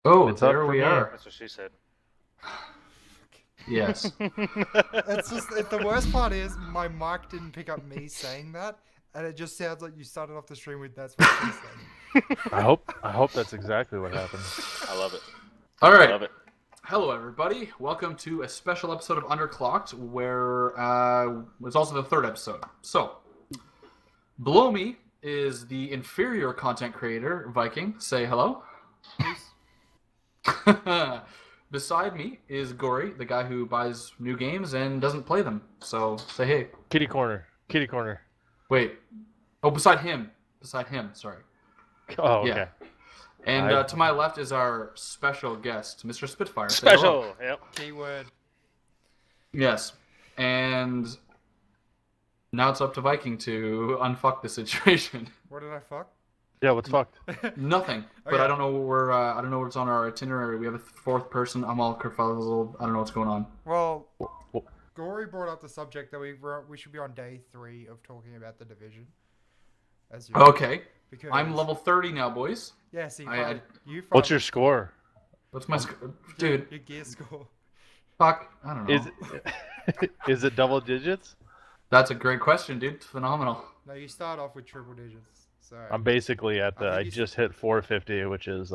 Oh, It's up there for we me. are. That's what she said. Yes. It's just the worst part is my mic didn't pick up me saying that, and it just sounds like you started off the stream with "that's what she said." I hope that's exactly what happened. I love it. All I right. love it. Hello, everybody. Welcome to a special episode of Underclocked, where it's also the third episode. So, below me is the inferior content creator, Viking. Say hello. Beside me is Gory, the guy who buys new games and doesn't play them. So, say hey. Kitty corner. Wait. Oh, beside him. Sorry. Oh, okay. Yeah. And to my left is our special guest, Mr. Spitfire. Say hello. Special. Yep. Keyword. Yes. And now it's up to Viking to unfuck the situation. What did I fuck? Yeah, what's fucked? Nothing. But Okay. I don't know where I don't know what's on our itinerary. We have a fourth person. I'm all kerfuzzled. I don't know what's going on. Well, Wh- Gory brought up the subject that we should be on day 3 of talking about the division. As you Okay. because I'm level 30 now, boys. Yeah, see, I- What's your score? What's my dude? your gear score? Fuck. I don't know. Is is it double digits? That's a great question, dude. Phenomenal. No, you start off with triple digits. So I'm basically at the. I think I you s- just hit 450, which is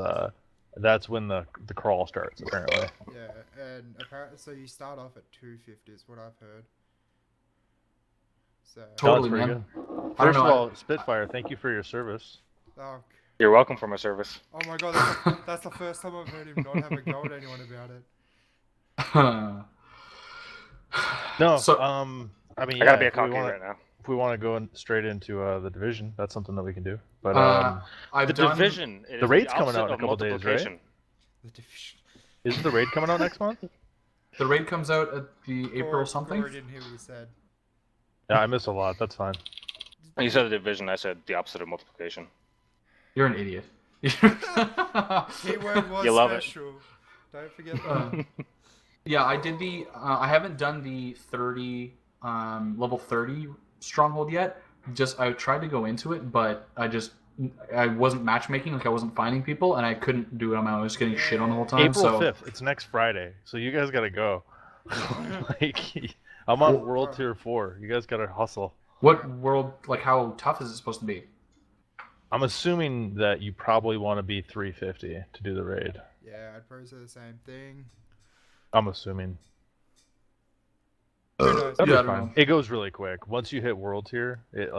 that's when the crawl starts apparently. yeah, and apparently, so you start off at 250 is what I've heard. So Totally, pretty man. good. I don't First of know. all, Spitfire, thank you for your service. oh, You're welcome for my service. oh my god, that's the first time I've heard him not have a go at anyone about it. No, So- I mean, I gotta yeah, be a if we cocky wanna- right now. If we want to go straight into the division, that's something that we can do. But I've The done. division. It the is raid's the coming out in opposite a of couple days, right? multiplication. The division. isn't the raid coming out next month? The raid comes out at the April something. Gory didn't hear what you said. Yeah, I miss a lot. That's fine. You said the division. I said the opposite of multiplication. You're an idiot. Keyword was You love it. special. Don't forget that. Yeah, I did the. I haven't done the 30 level 30 stronghold yet. Just I tried to go into it, but I wasn't matchmaking. Like I wasn't finding people, and I couldn't do it on my own. I was getting shit on the whole time. April so 5th. It's next Friday, so you guys gotta go. Like, I'm on World Tier 4. You guys gotta hustle. what world? Like how tough is it supposed to be? I'm assuming that you probably want to be 350 to do the raid. Yeah, I'd probably say the same thing. I'm assuming. Who knows? That'd Yeah, I be don't fine. know. It goes really quick. Once you hit World Tier, it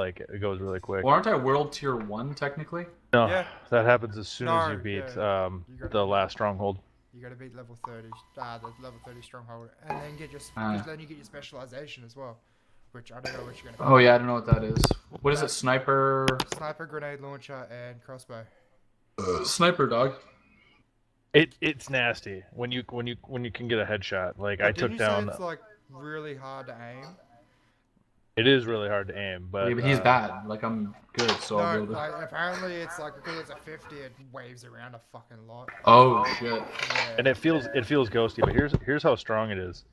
goes really quick. Well, aren't I world tier 1 technically? No, Yeah. that happens as soon as No, you beat yeah. You gotta the beat- last stronghold. You gotta beat level 30, the level 30 stronghold, and then get your then you get your specialization as well, which I don't know what you're gonna. Oh yeah, I don't know what that is. What is it? Sniper. Sniper, grenade launcher, and crossbow. Sniper dog. It's nasty when you can get a headshot. Like I But took didn't you down. say it's like really hard to aim. It is really hard to aim, but Yeah, but he's bad. Like I'm good, so I'll No, be able to. like, apparently it's like because it's a 50, it waves around a fucking lot. Oh shit. Yeah. and it feels ghosty. But here's how strong it is.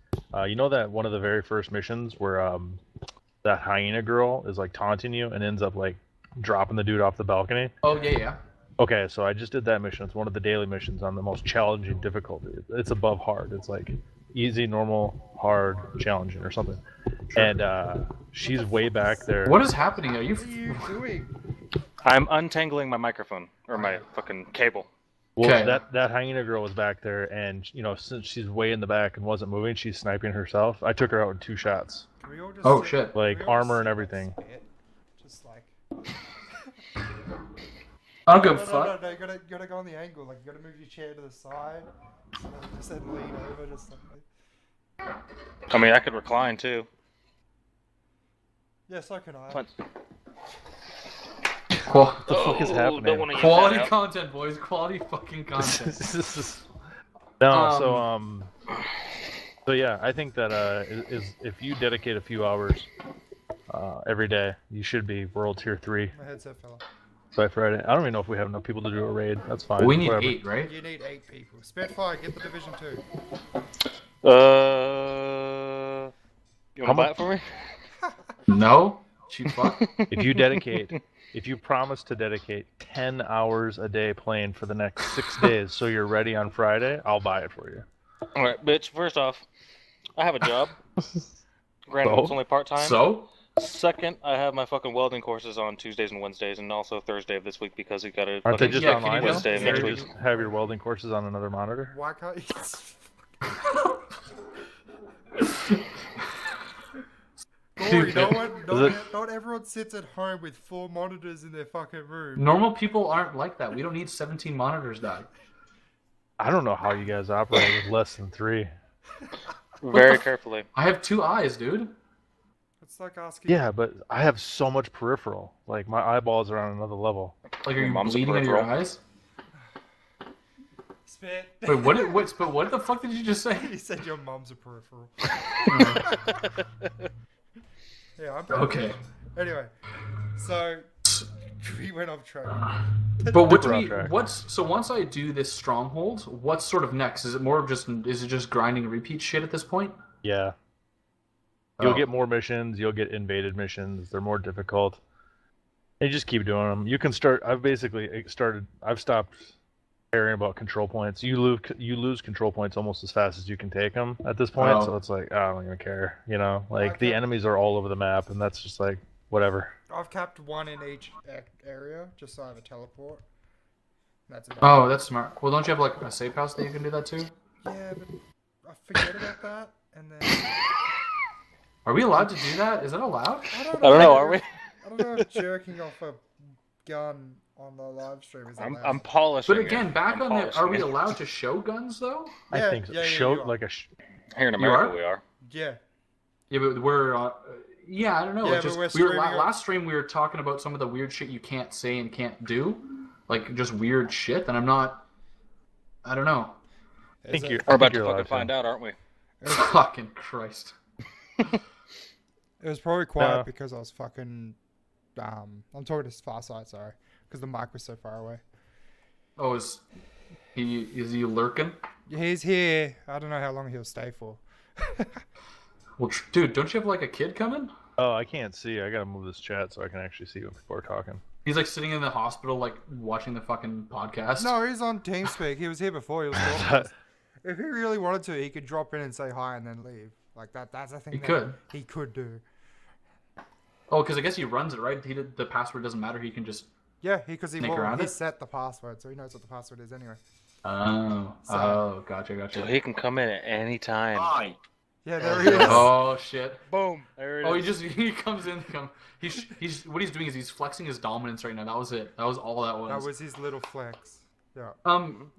You know that one of the very first missions where that hyena girl is like taunting you and ends up like dropping the dude off the balcony. Oh yeah, yeah. Okay, so I just did that mission. It's one of the daily missions on the most challenging difficulty. It's above hard. It's like easy, normal, hard, challenging, or something. And she's way back there. What is happening? Are you? What are you doing? I'm untangling my microphone or my fucking cable. Well, Okay. that hyena girl was back there, and since she's way in the back and wasn't moving, she's sniping herself. I took her out in 2 shots, Can we all just Oh, sit- shit. can we like all armor just and sit everything. spit? Just like. I don't give a No, fuck. no, you gotta go on the angle. Like you gotta move your chair to the side. So just then lean over, just like. I mean, I could recline too. Yeah, so can I. What What the fuck is happening? Don't wanna get Quality that out. content, boys. Quality fucking content. No, so yeah, I think that if you dedicate a few hours every day, you should be World Tier 3 My headset fell off. by Friday. I don't even know if we have enough people to do a raid. That's fine. We need whatever. 8, right? You need 8 people. Spitfire, get the division 2. You How want to buy much- it for me? No. Cheap fuck. If you dedicate if you promise to dedicate 10 hours a day playing for the next 6 days so you're ready on Friday, I'll buy it for you. Alright, bitch, first off, I have a job. Granted, it's So? only part-time. So? Second, I have my fucking welding courses on Tuesdays and Wednesdays, and also Thursday of this week because we got a Aren't they fucking just Yeah, can you online just- though? Wednesday Can next you week. just have your welding courses on another monitor? Why can't you? Corey, not everyone sits at home with 4 monitors in their fucking room. Normal people aren't like that. We don't need 17 monitors, dog. I don't know how you guys operate with less than 3. Very carefully. I have 2 eyes, dude. It's like asking. Yeah, but I have so much peripheral. Like, my eyeballs are on another level. Like, are Your you mom's a bleeding out of your peripheral. eyes? Spit. Wait, what the fuck did you just say? He said your mom's a peripheral. Yeah, I'm Okay. Anyway, so we went off track. But what do Super off we, track. so once I do this stronghold, what's sort of next? Is it more of just grinding repeat shit at this point? Yeah. You'll Oh. get more missions, you'll get invaded missions, they're more difficult. And you just keep doing them. You can start, I've stopped caring about control points. You lose control points almost as fast as you can take them at this point, Oh. so it's like, I don't even care, you know? Like, Okay. the enemies are all over the map, and that's just like, whatever. I've capped 1 in each area, just so I have a teleport. That's about Oh, that's smart. Well, don't you have like a safe house that you can do that too? Yeah, but I forget about that, and then Are we allowed to do that? Is that allowed? I don't I don't know, are we? I don't know if jerking off a gun on the live stream is allowed. I'm polishing But it. again, back I'm on the, are polishing we it. allowed to show guns though? I Yeah, think so. yeah, you Show, are. like Here in You America, are? we are. Yeah. Yeah, but we're. Yeah, I don't know. Yeah, It's but just we're we were streaming on- last stream. We were talking about some of the weird shit you can't say and can't do, like just weird shit. And I'm not. I don't know. I think you're We're about you're to allowed fucking find out, aren't we? Fucking Christ. It was probably quiet Yeah. because I was fucking. I'm talking to Farsight, sorry, because the mic was so far away. Oh, is he lurking? He's here. I don't know how long he'll stay for. Well, dude, don't you have like a kid coming? Oh, I can't see. I gotta move this chat so I can actually see what people are talking. He's like sitting in the hospital, like watching the fucking podcast. No, he's on TeamSpeak. He was here before. He was talking to us. If he really wanted to, he could drop in and say hi and then leave. Like that's a thing He that could. he could do. Oh, because I guess he runs it, right? The password doesn't matter. He can just. Yeah, because he Sneak around he it? set the password, so he knows what the password is anyway. Oh. So- Oh, gotcha. So he can come in at any time. Yeah, there he is. Oh shit. Boom. There it is. Oh, he comes in. He's what he's doing is he's flexing his dominance right now. That was it. That was all that was. That was his little flex. Yeah.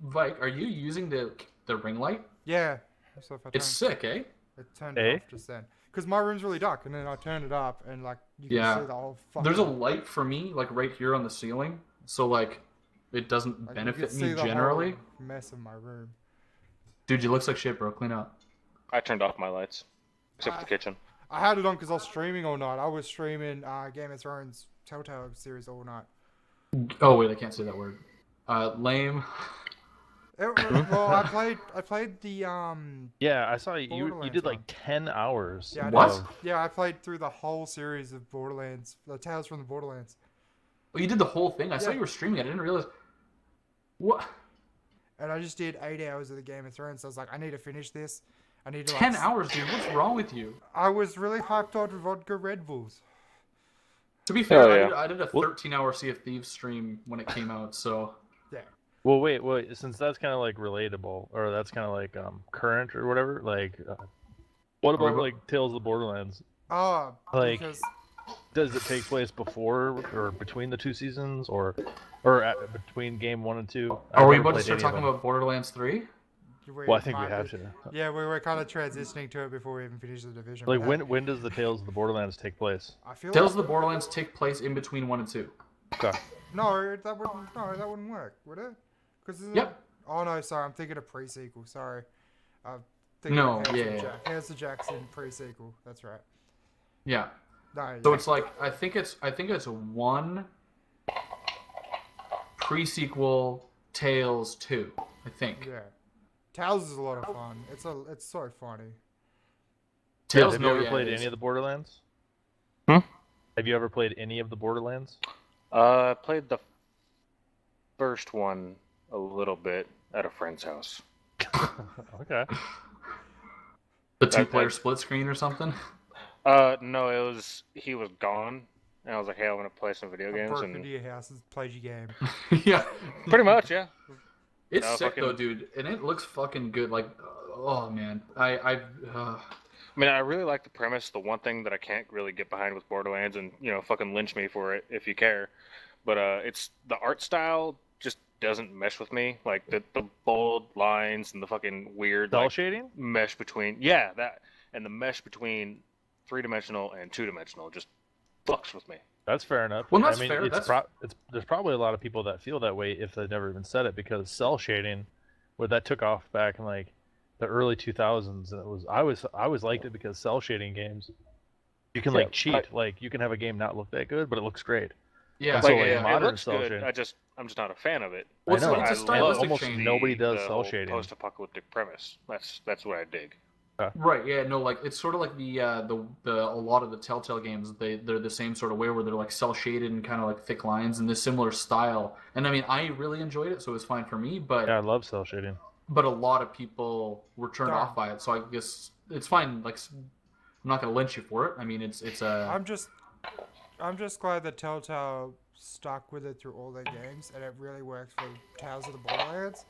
Vike, are you using the ring light? Yeah. So if I It's sick, eh? it turned Eh? it off just then. Because my room's really dark, and then I turned it up, and like you can Yeah. see the whole fucking. There's a light for me, like right here on the ceiling, so like it doesn't like, you benefit can me see the generally. whole mess of my room. Dude, you looks like shit, bro. Clean up. I turned off my lights, except for the kitchen. I had it on because I was streaming all night. I was streaming Game of Thrones Telltale series all night. Oh wait, I can't say that word. Lame. Well, I played the Yeah, I saw you Borderlands did like one. 10 hours. Yeah, I What? of- Yeah, I played through the whole series of Borderlands, the Tales from the Borderlands. Oh, you did the whole thing. I saw Yeah. you were streaming. I didn't realize. What? And I just did 8 hours of the Game of Thrones. So I was like, I need to finish this. I need to 10 like, hours, dude. What's wrong with you? I was really hyped on vodka Red Bulls. To be fair, Oh, yeah. I did a 13-hour Sea of Thieves stream when it came out, so. Yeah. Well, wait, since that's kind of like relatable, or that's kind of like current or whatever, like, what about we- like Tales of the Borderlands? Oh, Like- because Does it take place before or between the 2 seasons, or between game 1 and 2? Are we I've never about to played start any of talking them. about Borderlands 3? Well, I think we might have be- to. Yeah, we were kind of transitioning to it before we even finished the division. Like, but when does the Tales of the Borderlands take place? I feel Tales of like, the Borderlands take place in between 1 and 2. Okay. no, that wouldn't work, would it? Because Yep. Oh no, sorry, I'm thinking of pre-sequel. Sorry. I'm thinking No, of Handsome yeah. Jack. Handsome Jackson pre-sequel. That's right. Yeah. No, So yeah. it's like I think it's one pre-sequel Tales 2, I think. Yeah. Tales is a lot of fun. It's so funny. Tales have you ever yeah, played it is. any of the Borderlands? Hmm? Have you ever played any of the Borderlands? I played the first one a little bit at a friend's house. Okay. The two-player like- split screen or something. No, he was gone, and I was like, hey, I want to play some video I games, broke and into your house and played your game. Yeah. pretty much, yeah. It's No, sick fucking- though, dude, and it looks fucking good. Like, oh man, I mean, I really like the premise. The one thing that I can't really get behind with Borderlands, and fucking lynch me for it if you care, but it's the art style just doesn't mesh with me. Like the bold lines and the fucking weird Cell like, shading? mesh between that and the mesh between 3-dimensional and 2-dimensional just fucks with me. That's fair enough. Well, that's I mean, fair, there's probably a lot of people that feel that way if they never even said it, because cell shading, where that took off back in like the early 2000s, and I always liked it because cell shading games, you can like cheat, like you can have a game not look that good, but it looks great. yeah. And so, Like, like, it modern looks cell good. shading- I'm just not a fan of it. Well, I know. it's a I stylistic love almost change. nobody does the cell whole shading. post-apocalyptic premise. That's what I dig. Right, yeah, no, like it's sort of like the a lot of the Telltale games. They're the same sort of way where they're like cell shaded and kind of like thick lines and this similar style. And I mean, I really enjoyed it, so it was fine for me. But Yeah, I love cell shading. but a lot of people were turned Darn. off by it. So I guess it's fine. Like I'm not gonna lynch you for it. I mean, it's a I'm just glad that Telltale stuck with it through all their games, and it really works for Tales of the Borderlands,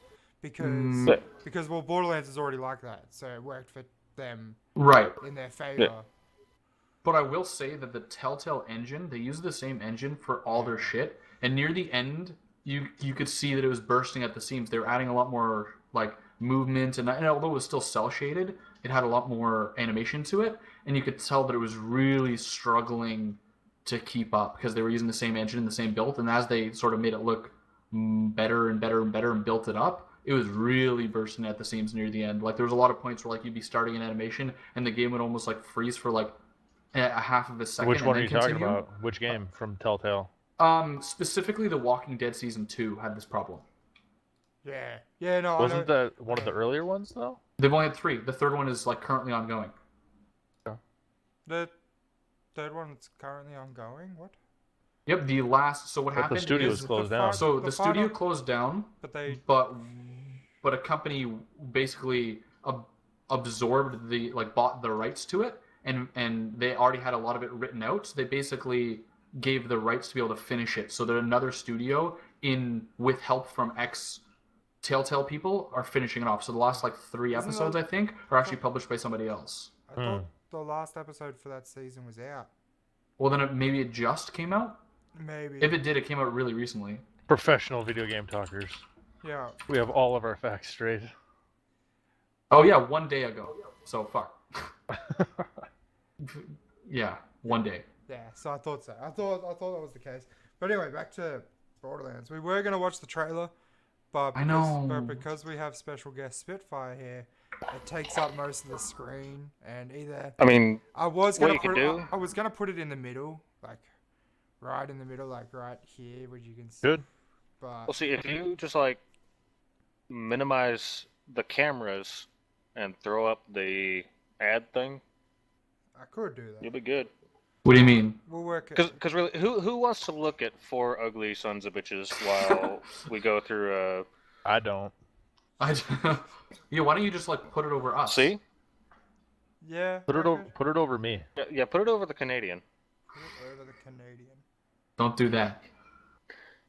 because well, Borderlands is already like that, so it worked for them right. in their favor. But I will say that the Telltale engine, they use the same engine for all their shit. And near the end, you could see that it was bursting at the seams. They were adding a lot more like movement, and although it was still cell shaded, it had a lot more animation to it, and you could tell that it was really struggling to keep up because they were using the same engine and the same build. And as they sort of made it look better and better and better and built it up, it was really bursting at the seams near the end. Like there was a lot of points where like you'd be starting an animation and the game would almost like freeze for like a half of a second. Which one are and you then talking continue. about? Which game from Telltale? Specifically, The Walking Dead Season 2 had this problem. Yeah, no, Wasn't I know. that one of the earlier ones though? They've only had 3. The third one is like currently ongoing. The third one that's currently ongoing. What? Yep, the last. So what But happened the studio is was closed the down. fi- so the the studio final- closed down, But they but a company basically absorbed the bought the rights to it, and they already had a lot of it written out. So they basically gave the rights to be able to finish it. So that another studio, with help from ex Telltale people, are finishing it off. So the last like 3 Isn't episodes, the- I think, are actually published by somebody else. I thought the last episode for that season was out. Well, then maybe it just came out. Maybe. If it did, it came out really recently. Professional video game talkers. Yeah. We have all of our facts straight. Oh yeah, 1 day ago. So fuck. Yeah, 1 day. Yeah, so I thought so. I thought that was the case. But anyway, back to Borderlands. We were gonna watch the trailer, but I know. because we have special guest Spitfire here, it takes up most of the screen. And either I mean, I was What gonna you could put it, do- I was gonna put it in the middle, like right in the middle, like right here, where you can see. Good. But well, see, if you just like minimize the cameras and throw up the ad thing, I could do you'll that. be good. What do you mean? We'll work it. Because really, who wants to look at 4 ugly sons of bitches while we go through I don't. Yeah, why don't you just like put it over us? See? Yeah. Put it I over. could Put it over me. Yeah, put it over the Canadian. put it over the Canadian. Don't do that.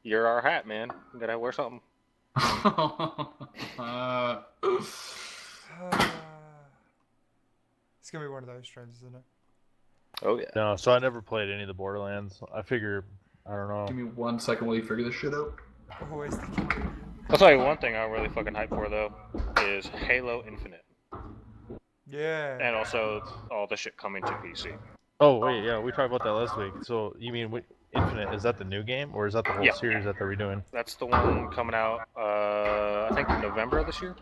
You're our hat, man. You gotta wear something. It's gonna be one of those streams, isn't it? Oh yeah. No, so I never played any of the Borderlands. I figure, I don't know. Give me 1 second while you figure this shit out. Always the Canadian. I'll tell you one thing I'm really fucking hyped for though is Halo Infinite, Yeah. and also all the shit coming to PC. Oh wait, yeah, we talked about that last week. So you mean Infinite? Is that the new game, or is that the whole Yeah. series that they're redoing? That's the one coming out. I think in November of this year.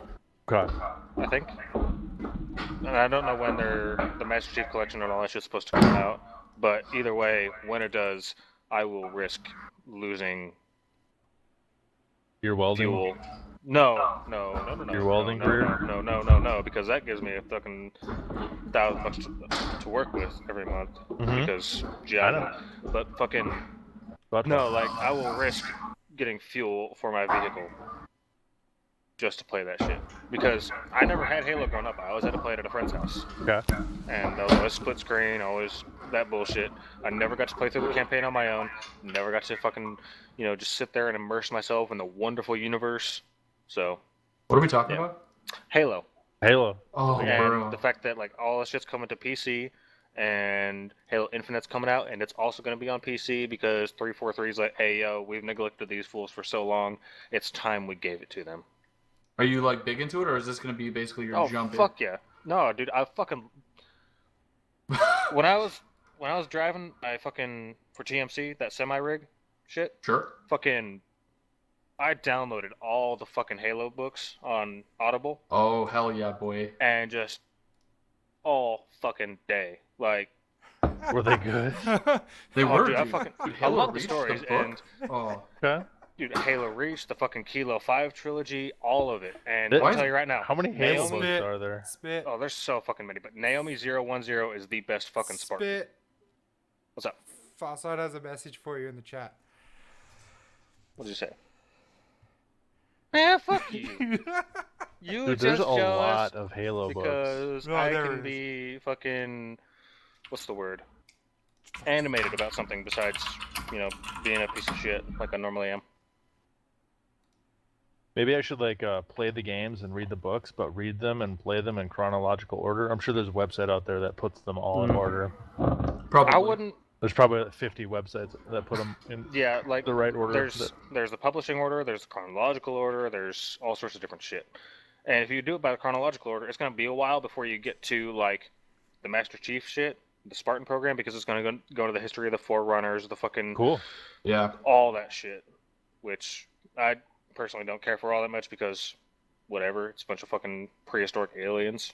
God. I think. And I don't know when the Master Chief Collection and all that shit's supposed to come out, but either way, when it does, I will risk losing Your welding. fuel. No. Your welding no, career? No, because that gives me a fucking $1,000 to work with every month. Mhm. Because I know. but fucking But No, like I will risk getting fuel for my vehicle just to play that shit because I never had Halo growing up. I always had to play it at a friend's house, okay. and that was always split screen, always that bullshit. I never got to play through the campaign on my own. Never got to fucking, just sit there and immerse myself in the wonderful universe. So, What are we talking Yeah. about? Halo. Halo. Oh, Yeah. And bro. the fact that like all this shit's coming to PC and Halo Infinite's coming out and it's also going to be on PC because 343 is like, hey yo, we've neglected these fools for so long. It's time we gave it to them. Are you like big into it, or is this gonna be basically your Oh jump fuck yeah. No, dude, I fucking in? when I was driving I fucking for TMC, that semi rig shit, Sure. fucking I downloaded all the fucking Halo books on Audible Oh hell yeah, boy. and just all fucking day. Like Were they good? They oh, were. dude, Dude. I Halo love the Reach, stories book. and Oh, Okay. dude, Halo Reach, the fucking Kilo 5 trilogy, all of it. And Why I'll is- tell you right now, How many Halo Naomi, books are there? Spit. oh, there's so fucking many, but Naomi 010 is the best fucking Spartan. Spit. What's up? Farside has a message for you in the chat. What did you say? Man, fuck you. You Dude, there's just a jealous lot of Halo books. because No, I there can is. be fucking, what's the word? Animated about something besides, being a piece of shit like I normally am. Maybe I should play the games and read the books, but read them and play them in chronological order. I'm sure there's a website out there that puts them all in order. probably. I wouldn't. There's probably 50 websites that put them in Yeah, like the right order. there's the publishing order, there's the chronological order, there's all sorts of different shit. And if you do it by the chronological order, it's gonna be a while before you get to like the Master Chief shit, the Spartan program, because it's gonna go to the history of the Forerunners, the fucking Cool. Yeah. all that shit, which I personally don't care for all that much because whatever, it's a bunch of fucking prehistoric aliens.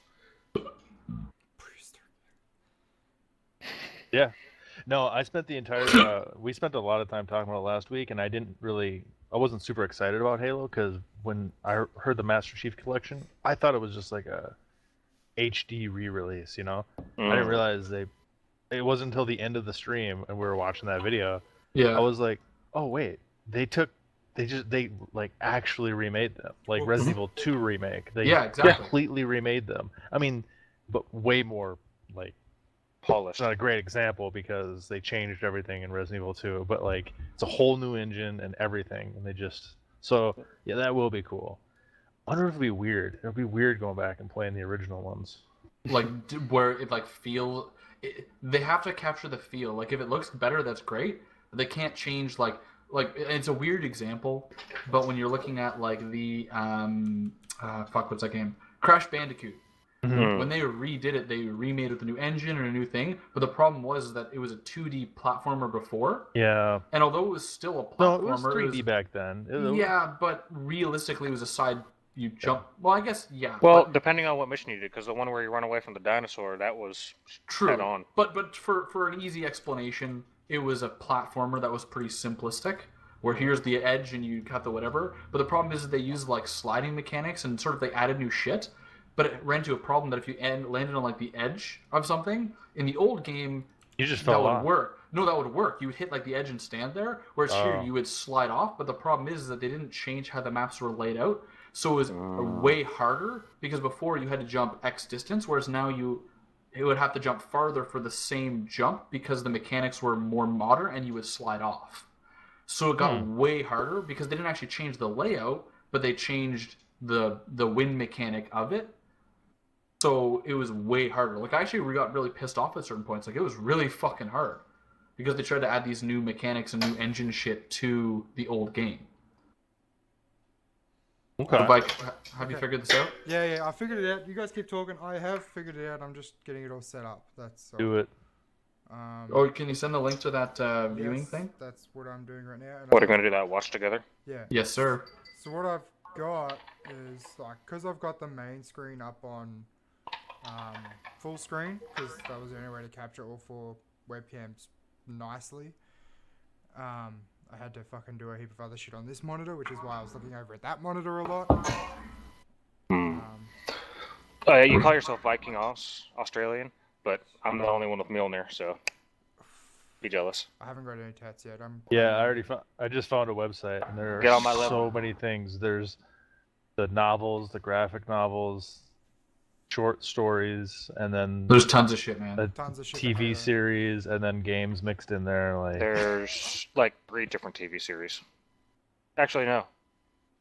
Yeah. No, I spent the entire. We spent a lot of time talking about it last week, and I wasn't super excited about Halo because when I heard the Master Chief Collection, I thought it was just like a HD re-release. I didn't realize it wasn't until the end of the stream and we were watching that video. Yeah. I was like, oh wait, they actually remade them, like Resident Evil 2 remake. They Yeah, exactly. completely remade them. I mean, but way more like. Polished. It's not a great example because they changed everything in Resident Evil 2, but it's a whole new engine and everything, and yeah, that will be cool. I wonder if it'd be weird. It'd be weird going back and playing the original ones. Like where it they have to capture the feel. Like if it looks better, that's great. They can't change like it's a weird example, but when you're looking at like the what's that game? Crash Bandicoot. When they redid it, they remade it with a new engine and a new thing. But the problem was that it was a 2D platformer before. Yeah. And although it was still a platformer, No, it was 3D back then. Yeah, but realistically, it was a side you jump. Well, I guess yeah. Well, but, depending on what mission you did, because the one where you run away from the dinosaur, that was true. head on. But for an easy explanation, it was a platformer that was pretty simplistic. Where here's the edge and you cut the whatever. But the problem is that they used like sliding mechanics and sort of they added new shit. But it ran into a problem that if you landed on like the edge of something in the old game, You just that fell would off. work. No, that would work. You would hit like the edge and stand there. Whereas here you would slide off. But the problem is that they didn't change how the maps were laid out, so it was way harder because before you had to jump X distance, whereas now it would have to jump farther for the same jump because the mechanics were more modern and you would slide off. So it got way harder because they didn't actually change the layout, but they changed the win mechanic of it. So it was way harder. Like I actually got really pissed off at certain points. Like it was really fucking hard because they tried to add these new mechanics and new engine shit to the old game. Okay. Have you figured this out? Yeah, I figured it out. You guys keep talking. I have figured it out. I'm just getting it all set up. That's all. Do it. Or can you send the link to that viewing yes, thing? That's what I'm doing right now. And What are you going to do that? Watch together? Yeah. Yes, sir. So what I've got is like, because I've got the main screen up on full screen, because that was the only way to capture all four webcams nicely. I had to fucking do a heap of other shit on this monitor, which is why I was looking over at that monitor a lot. You call yourself VikingAus Australian, but I'm the only one with Milner, so. Be jealous. I haven't got any tats yet. Yeah, I just found a website, and there Get are on my so level. many things. There's the novels, the graphic novels, short stories, and then There's tons of shit, man. a Tons of shit to TV hate. series, and then games mixed in there. Like, There's like 3 different TV series. Actually, no.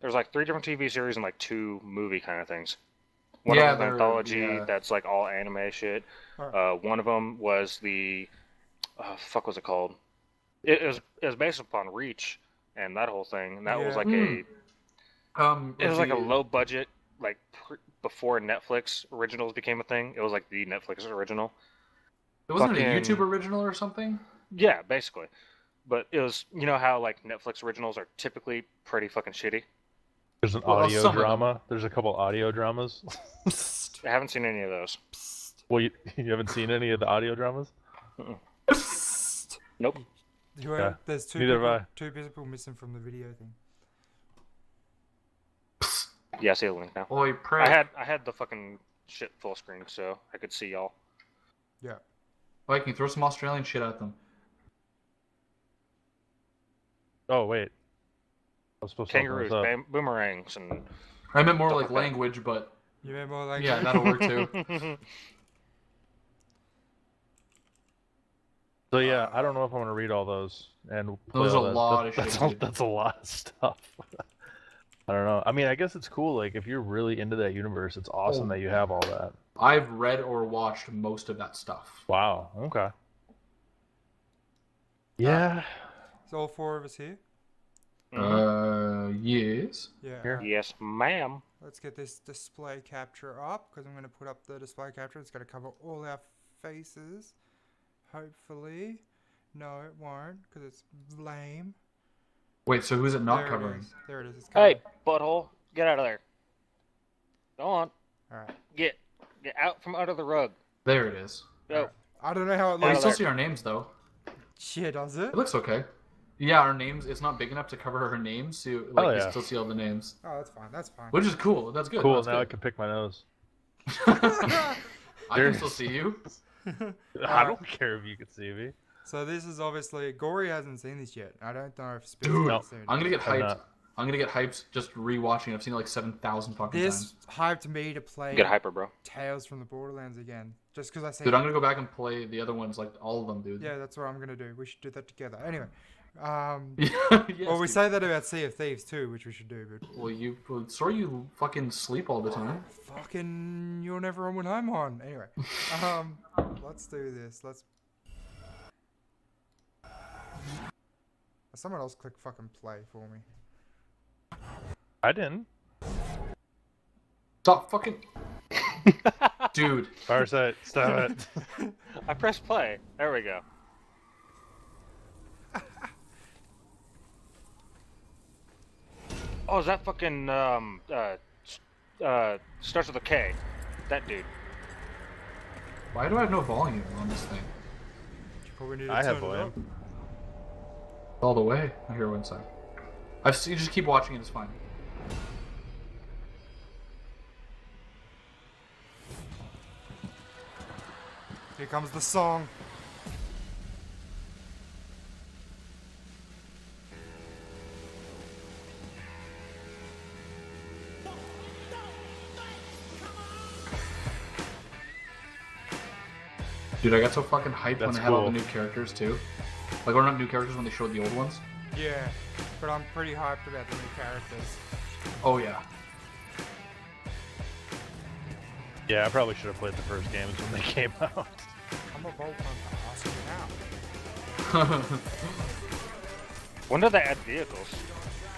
There's like 3 different TV series and like 2 movie kind of things. One Yeah, of them's an they're- anthology yeah. that's like all anime shit. Alright. One of them was the fuck was it called? It was based upon Reach and that whole thing, and that was Yeah. like Hmm. it was like a the- low budget, like before Netflix originals became a thing. It was like the Netflix original. It wasn't a fucking- YouTube original or something. Yeah, basically. But it was, you know how like Netflix originals are typically pretty fucking shitty. there's an Well, audio some of them. drama. There's a couple audio dramas. I haven't seen any of those. Well, you haven't seen any of the audio dramas? Nope. Yeah. There's two Neither people, have I. 2 people missing from the video thing. Yeah, I see the link now. Oi, prick. I had the fucking shit full screen so I could see y'all. Yeah. Viking, throw some Australian shit at them. Oh wait, I was supposed to open Kangaroos, this up. boomerangs, and I meant more Stuff like like that. language, but You mean more like yeah, that'll work too. So yeah, I don't know if I'm gonna read all those and play There's all a that. lot of That's shit, a, dude. that's a lot of stuff. I don't know. I mean, I guess it's cool. Like, if you're really into that universe, it's awesome Oh. that you have all that. I've read or watched most of that stuff. Wow. Okay. Yeah. Is all 4 of us here? Yes. Yeah. Here. alright. Yes, ma'am. Let's get this display capture up because I'm going to put up the display capture. It's going to cover all our faces. Hopefully. No, it won't because it's lame. Wait, so who's it not there covering? It is. There it is. It's Hey, covered. butthole, get out of there. Go on, Alright. get out from under the rug. There it is. Go. I don't know how it Oh, you Out looks. still there. see our names though. Yeah, does it? It looks okay. Yeah, our names. It's not big enough to cover her names, so like Oh, you yeah. still see all the names, Oh, that's fine. That's fine. which is cool. That's good. Cool. That's Now I good. can pick my nose. I can still see you. I don't care if you can see me. So this is obviously Gory hasn't seen this yet. I don't know if Dude, Spitfire No. has seen it. I'm gonna get I'm hyped. not. I'm gonna get hyped just rewatching. I've seen it like 7,000 fucking This times. hyped me to play Get hyper, bro. Tales from the Borderlands again, just because I see. Dude, I'm gonna go back and play the other ones, like all of them, dude. Yeah, that's what I'm gonna do. We should do that together. Anyway, Yes, well, we dude. say that about Sea of Thieves too, which we should do. But Well, sorry you fucking sleep all the time. fucking, you're never on when I'm on. Anyway, let's do this. Let's. Someone else click fucking play for me. I didn't. Stop fucking. Dude, Farsight, stop it. I pressed play. There we go. Oh, is that fucking starts with a K? That dude. why do I have no volume on this thing? You probably need to I have turn it volume. up. All the way. I hear one side. You just keep watching it. It's fine. Here comes the song. Dude, I got so fucking hyped when That's they had all the cool. new characters too. Like, or not new characters when they showed the old ones. Yeah, but I'm pretty hyped about the new characters. Oh yeah. Yeah, I probably should have played the first games when they came out. I'm a bold hunter. Ask me now. When did they add vehicles?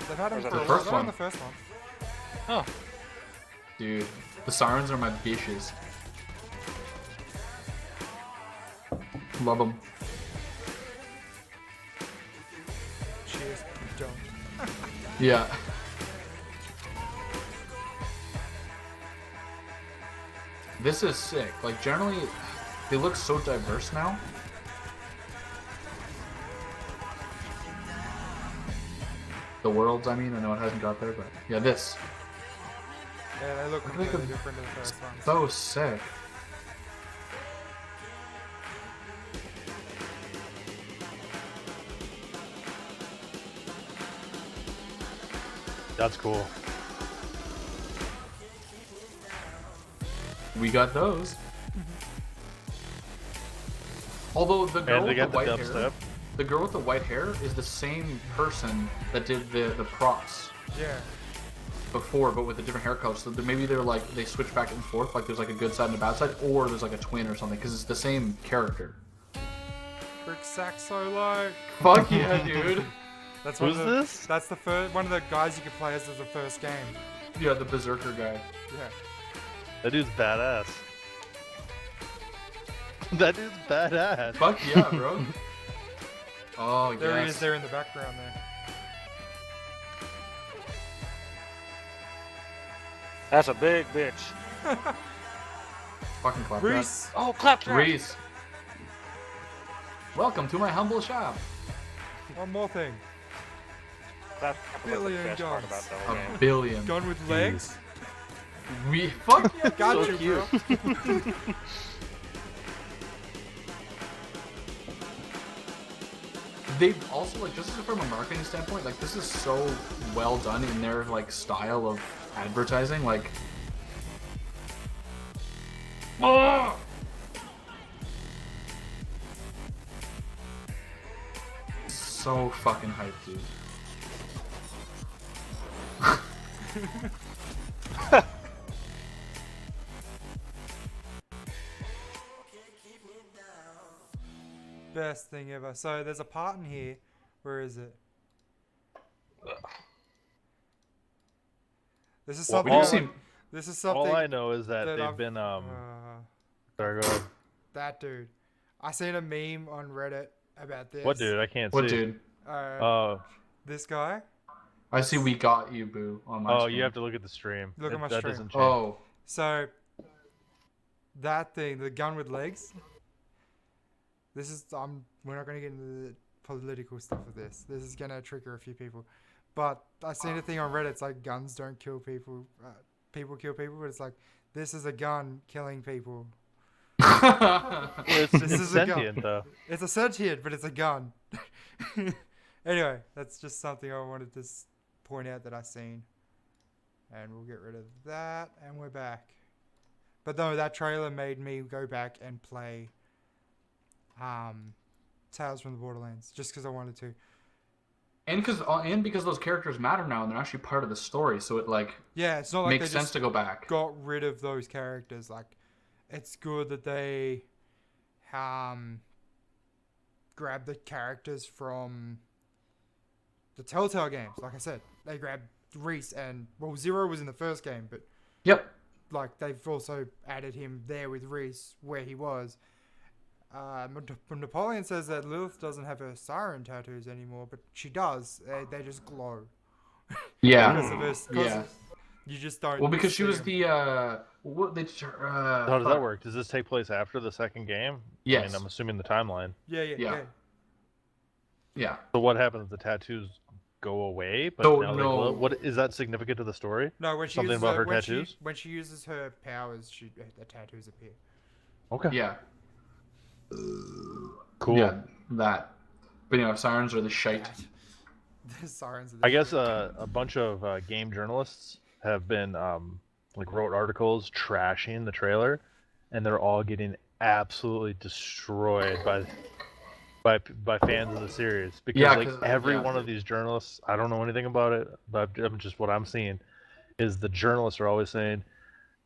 They've had them Was that for the a first while. They're on one? the first one. Oh, Dude, the sirens are my bitches. Love them. Cheers. Don't. Yeah. This is sick. Like, generally, they look so diverse now. The worlds, I mean. I know it hasn't got there, but yeah, this. Yeah, they look Look at completely the- different to the first one. So sick. That's cool. We got those. Although the girl And they with the got the white dubstep. hair, the girl with the white hair is the same person that did the props Yeah. before, but with a different hair color. So maybe they're like they switch back and forth, like there's like a good side and a bad side, or there's like a twin or something, because it's the same character. Brick sack solo. Fuck yeah, dude. That's Who's one of the, this? That's the first one of the guys you could play as the first game. Yeah, the berserker guy. Yeah. That dude's badass. That dude's badass. Fuck yeah, bro. Oh There he yes. is there in the background there. That's a big bitch. Fucking clap. Reese. Oh, clap Reese. Welcome to my humble shop. One more thing. That's the Billion best part guns. about the whole A game. billion. Gun with legs. Fuck yeah. Got So you, bro. They've also like just from a marketing standpoint, like this is so well done in their like style of advertising. Like, oh! So fucking hyped, dude. Best thing ever. So there's a part in here. Where is it? This is Well, something. we all- just seem This is something. All I know is that that they've I've- been Sorry, go ahead. That dude. I seen a meme on Reddit about this. What dude? I can't what, see. dude? Oh, This guy. I see we got you, boo, on my oh, screen. you have to look at the stream. Look at my that stream. doesn't change. Oh, So that thing, the gun with legs. This is we're not gonna get into the political stuff of this. This is gonna trigger a few people. But I seen a thing on Reddit. It's like guns don't kill people. People kill people, but it's like this is a gun killing people. Well, it's, This it's is a gun. sentient though. It's a sentient, but it's a gun. Anyway, that's just something I wanted to point out that I seen. And we'll get rid of that, and we're back. But no, that trailer made me go back and play Tales from the Borderlands, just because I wanted to. and because those characters matter now, and they're actually part of the story, so it like Yeah, it's not like makes they sense just to go back. got rid of those characters. Like, it's good that they grabbed the characters from the Telltale games. Like I said, they grabbed Reese and Zero was in the first game, but Yep. like they've also added him there with Reese where he was. Napoleon says that Lilith doesn't have her siren tattoos anymore, but she does. They just glow Yeah. because of her. Yeah. You just don't. Well, because she see was 'em. the what they How does that work? Does this take place after the second game? I Yes. mean, I'm assuming the timeline. Yeah. Yeah. Yeah. So what happens? The tattoos go away, but So, now they no. glow? What is that significant to the story? No, when she Something uses about her when tattoos? when she uses her powers, the tattoos appear. Okay. Yeah. Cool. Yeah. That. But you know, sirens are the shite. The sirens. Are the I guess shit. a bunch of game journalists have been like wrote articles trashing the trailer, and they're all getting absolutely destroyed by fans of the series because Yeah, like 'cause, every yeah. one of these journalists, I don't know anything about it, but I'm just what I'm seeing is the journalists are always saying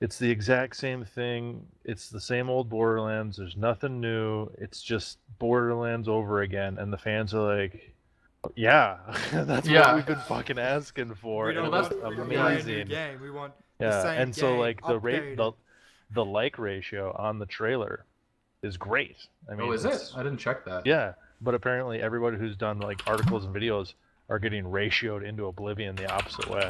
it's the exact same thing, it's the same old Borderlands, there's nothing new, it's just Borderlands over again, and the fans are like, yeah, that's Yeah. what we've been fucking asking for. we don't and Well, it that's- was want a brand new amazing. game. We want the Yeah, same and so game, like the rate, updated. the like ratio on the trailer is great. I mean, Oh, is it? it's- I didn't check that. Yeah, but apparently everybody who's done like articles and videos are getting ratioed into oblivion the opposite way.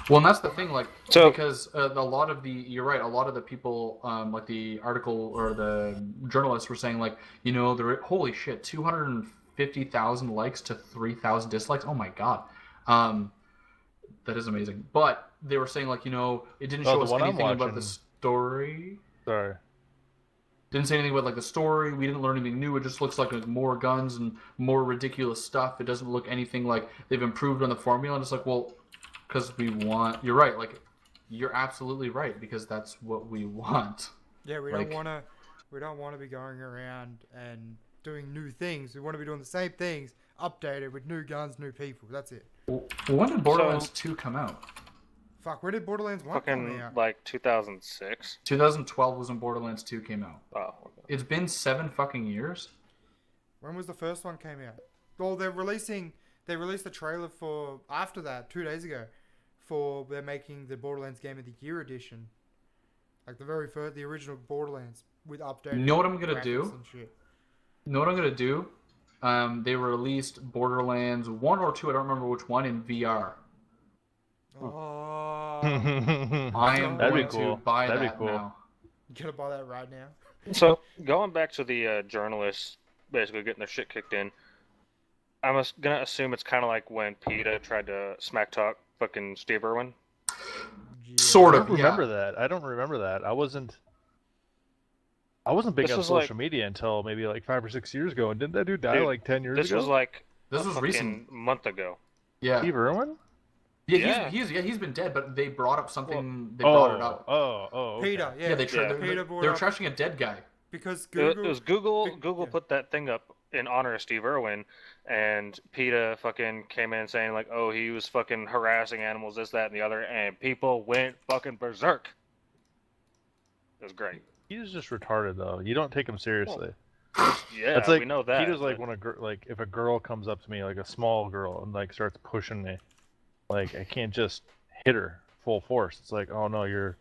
Well, and that's the thing, like, So- because a lot of you're right, a lot of the people, like the article or the journalists were saying, like, you know, holy shit, 250,000 likes to 3,000 dislikes. Oh my god, that is amazing. But they were saying, like, you know, it didn't Oh, show the us one I'm anything about watching- the story. Sorry. Didn't say anything about like the story. We didn't learn anything new. It just looks like more guns and more ridiculous stuff. It doesn't look anything like they've improved on the formula. And it's like, well, because we want. You're right. Like, you're absolutely right because that's what we want. Yeah, we Like- don't want to be going around and doing new things. We want to be doing the same things, updated with new guns, new people. That's it. When did Borderlands 2 come out? Fuck, when did Borderlands 1 come Fucking out? like 2006. 2012 was when Borderlands 2 came out. Oh, okay. It's been 7 fucking years. When was the first one came out? Well, they released the trailer for after that 2 days ago for they're making the Borderlands Game of the Year edition. Like the very first, the original Borderlands with updated. You know what I'm gonna graphics do? and shit. You know what I'm gonna do? They released Borderlands 1 or 2, I don't remember which one, in VR. Oh, I am That'd be going cool. to buy That'd be that cool. now. you gotta buy that right now. So going back to the journalists basically getting their shit kicked in, I'm gonna assume it's kind of like when PETA tried to smack talk fucking Steve Irwin. Yeah. Sort I of, don't yeah. remember that. I don't remember that. I wasn't big This on was social media until maybe like 5 or 6 years ago. And didn't that dude die Dude, like 10 years This ago? was like This a was fucking recent. month ago. Yeah. Steve Irwin? Yeah, Yeah. he's been dead, but they brought up something. They brought it up. Okay. PETA, yeah. Yeah, they PETA were brought up trashing a dead guy. because It Google. was Google. Big- Google yeah. put that thing up in honor of Steve Irwin, and PETA fucking came in saying like, "Oh, he was fucking harassing animals, this, that, and the other," and people went fucking berserk. It was great. He's just retarded though. You don't take him seriously. Yeah, That's like we know that. Peter's like but- when if a girl comes up to me, like a small girl, and like starts pushing me, like I can't just hit her full force. It's like, oh no, you're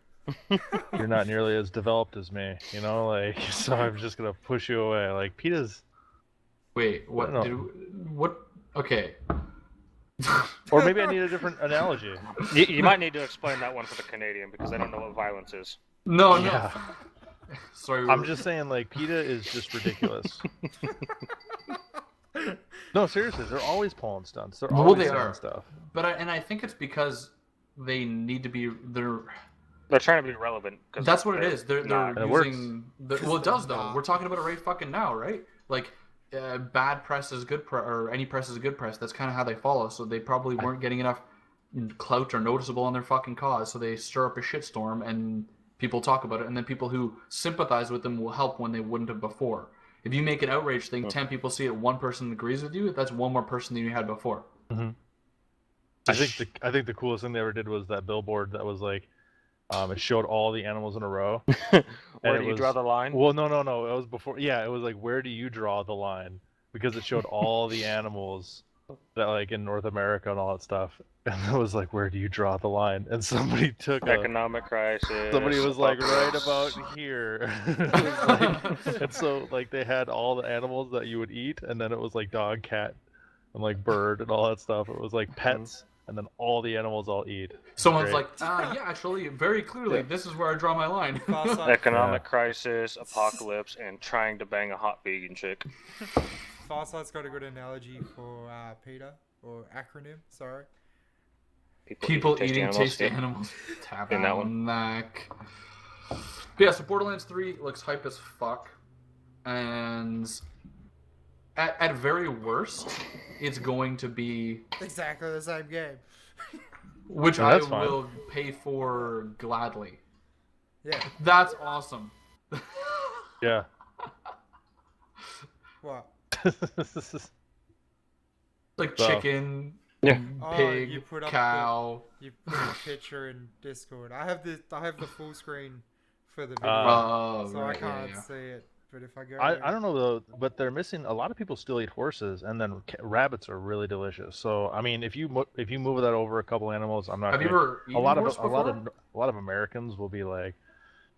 not nearly as developed as me, you know, like so I'm just gonna push you away. Like Peter's, Wait, what? No. What? Okay. or maybe I need a different analogy. You might need to explain that one for the Canadian because I don't know what violence is. No, Yeah. no. Sorry. I'm just saying, like PETA is just ridiculous. No, seriously, they're always pulling stunts. They're Well, always they saying are. stuff. But I think it's because they need to be. They're trying to be relevant. That's what it is. They're not. It works. using. Well, it does though. Nah. We're talking about it right fucking now, right? Like, bad press is good press, or any press is good press. That's kind of how they follow. So they probably weren't getting enough clout or noticeable on their fucking cause. So they stir up a shitstorm, and people talk about it, and then people who sympathize with them will help when they wouldn't have before. If you make an outrage thing, 10 people see it, one person agrees with you. That's one more person than you had before. I think the coolest thing they ever did was that billboard that was like, it showed all the animals in a row. Where it do you was- draw the line? Well, no. It was before. Yeah, it was like, where do you draw the line? Because it showed all the animals that like in North America and all that stuff, and it was like, where do you draw the line? And somebody took a. Economic crisis. Somebody was like right apocalypse. about here. It was like- and so like they had all the animals that you would eat, and then it was like dog, cat, and like bird and all that stuff. It was like pets, and then all the animals I'll eat. Someone's Great. like, yeah, actually, very clearly, this is where I draw my line. Farsight, Economic Yeah. crisis, apocalypse, and trying to bang a hot vegan chick. Farsight's got a good analogy for PETA or acronym. Sorry. People eating animals. tasty Yep. animals. Tap In that on one. neck. But yeah, so Borderlands 3 looks hype as fuck. And at very worst, it's going to be, Exactly the same game. which Yeah, I that's fine. will pay for gladly. Yeah. That's awesome. Yeah. What? Like So- chicken, Yeah. pig, you put up cow. You put a picture in Discord. I have the full screen for the video, Oh, so right, I can't yeah. see it. But if I go, I don't know though, but they're missing. A lot of people still eat horses, and then rabbits are really delicious. So I mean, if you move that over a couple animals, I'm not. Have you gonna- ever eaten a lot horse of before? a lot of Americans will be like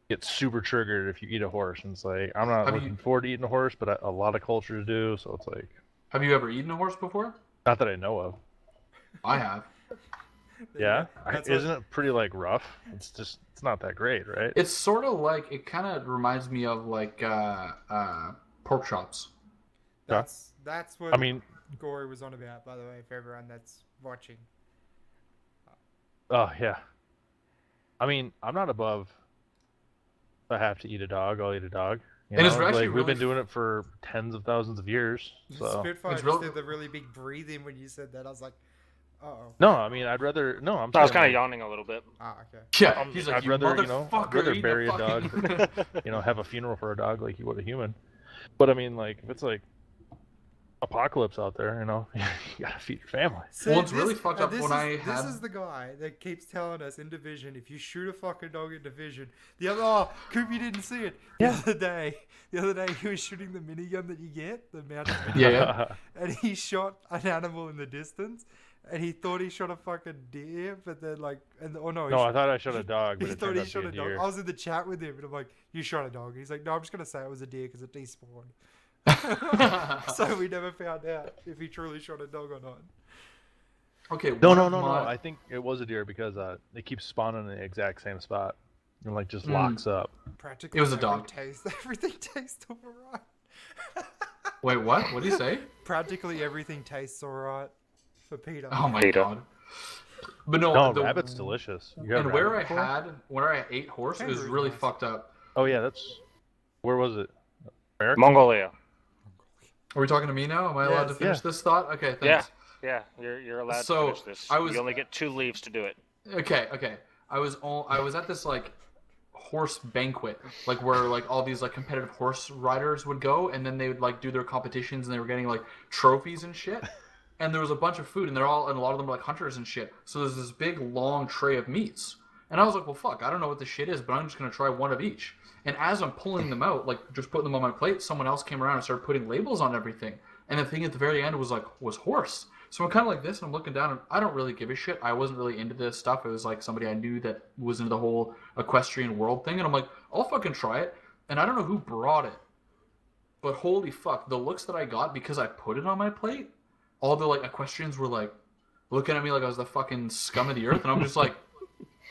get super triggered if you eat a horse, and it's like I'm not Have looking you- forward to eating a horse, but a lot of cultures do. So it's like Have you ever eaten a horse before? not that I know of. I have. Yeah, That's isn't it pretty like rough? It's not that great, right? It's sort of like, it kind of reminds me of like pork chops. That's what I mean, Gory was on about. By the way, for everyone that's watching. oh yeah. I mean, I'm not above. If I have to eat a dog, I'll eat a dog. You And it's know? actually Like, we've been really doing it for tens of thousands of years. So Spitfire It's just real- did the really big breathing when you said that. I was like, Uh-oh. No, I mean I'd rather no. I'm. I was saying, kind of like, yawning a little bit. Ah, okay. Yeah, he's like, I'd you rather motherfucker, I'd rather eating bury a fucking... dog, have a funeral for a dog like you would a human. But I mean, like if it's like apocalypse out there, you gotta feed your family. See, Well, it's really fucked up this when is, I This had... is the guy that keeps telling us in Division, if you shoot a fucking dog in Division, oh, Coop, you didn't see it. The other day he was shooting the minigun that you get, the mounted minigun, Yeah. and he shot an animal in the distance, and he thought he shot a fucking deer, but then No, I I thought I shot a dog, but he it thought turned he out to shot be a a dog. deer. I was in the chat with him, and I'm like, you shot a dog. And he's like, no, I'm just gonna say it was a deer because it despawned. So we never found out if he truly shot a dog or not. Okay, No. one of my- I think it was a deer because they keep spawning in the exact same spot and like just locks up. Practically, It was a dog. Everything tastes alright. Wait, what? What did you say? Practically everything tastes alright for Peter. Oh my Peter. god. But no, No, the- rabbit's delicious. You have And rabbit before? where I ate horse, it was Kangaroo's really nice. fucked up. Oh yeah, where was it? America? Mongolia. Are we talking to me now? Am I allowed to Yes. finish this thought? Okay, Yeah. thanks. Yeah, you're allowed So, to finish this. I was- You only get 2 leaves to do it. Okay. I was at this like horse banquet, like where like all these like competitive horse riders would go, and then they would like do their competitions, and they were getting like trophies and shit. And there was a bunch of food, and a lot of them were like hunters and shit. So there's this big long tray of meats, and I was like, well, fuck, I don't know what this shit is, but I'm just gonna try one of each. And as I'm pulling them out, like just putting them on my plate, someone else came around and started putting labels on everything. And the thing at the very end was horse. So I'm kind of like this, and I'm looking down, and I don't really give a shit. I wasn't really into this stuff. It was like somebody I knew that was into the whole equestrian world thing, and I'm like, I'll fucking try it. And I don't know who brought it, but holy fuck, the looks that I got because I put it on my plate, all the like equestrians were like looking at me like I was the fucking scum of the earth, and I'm just like,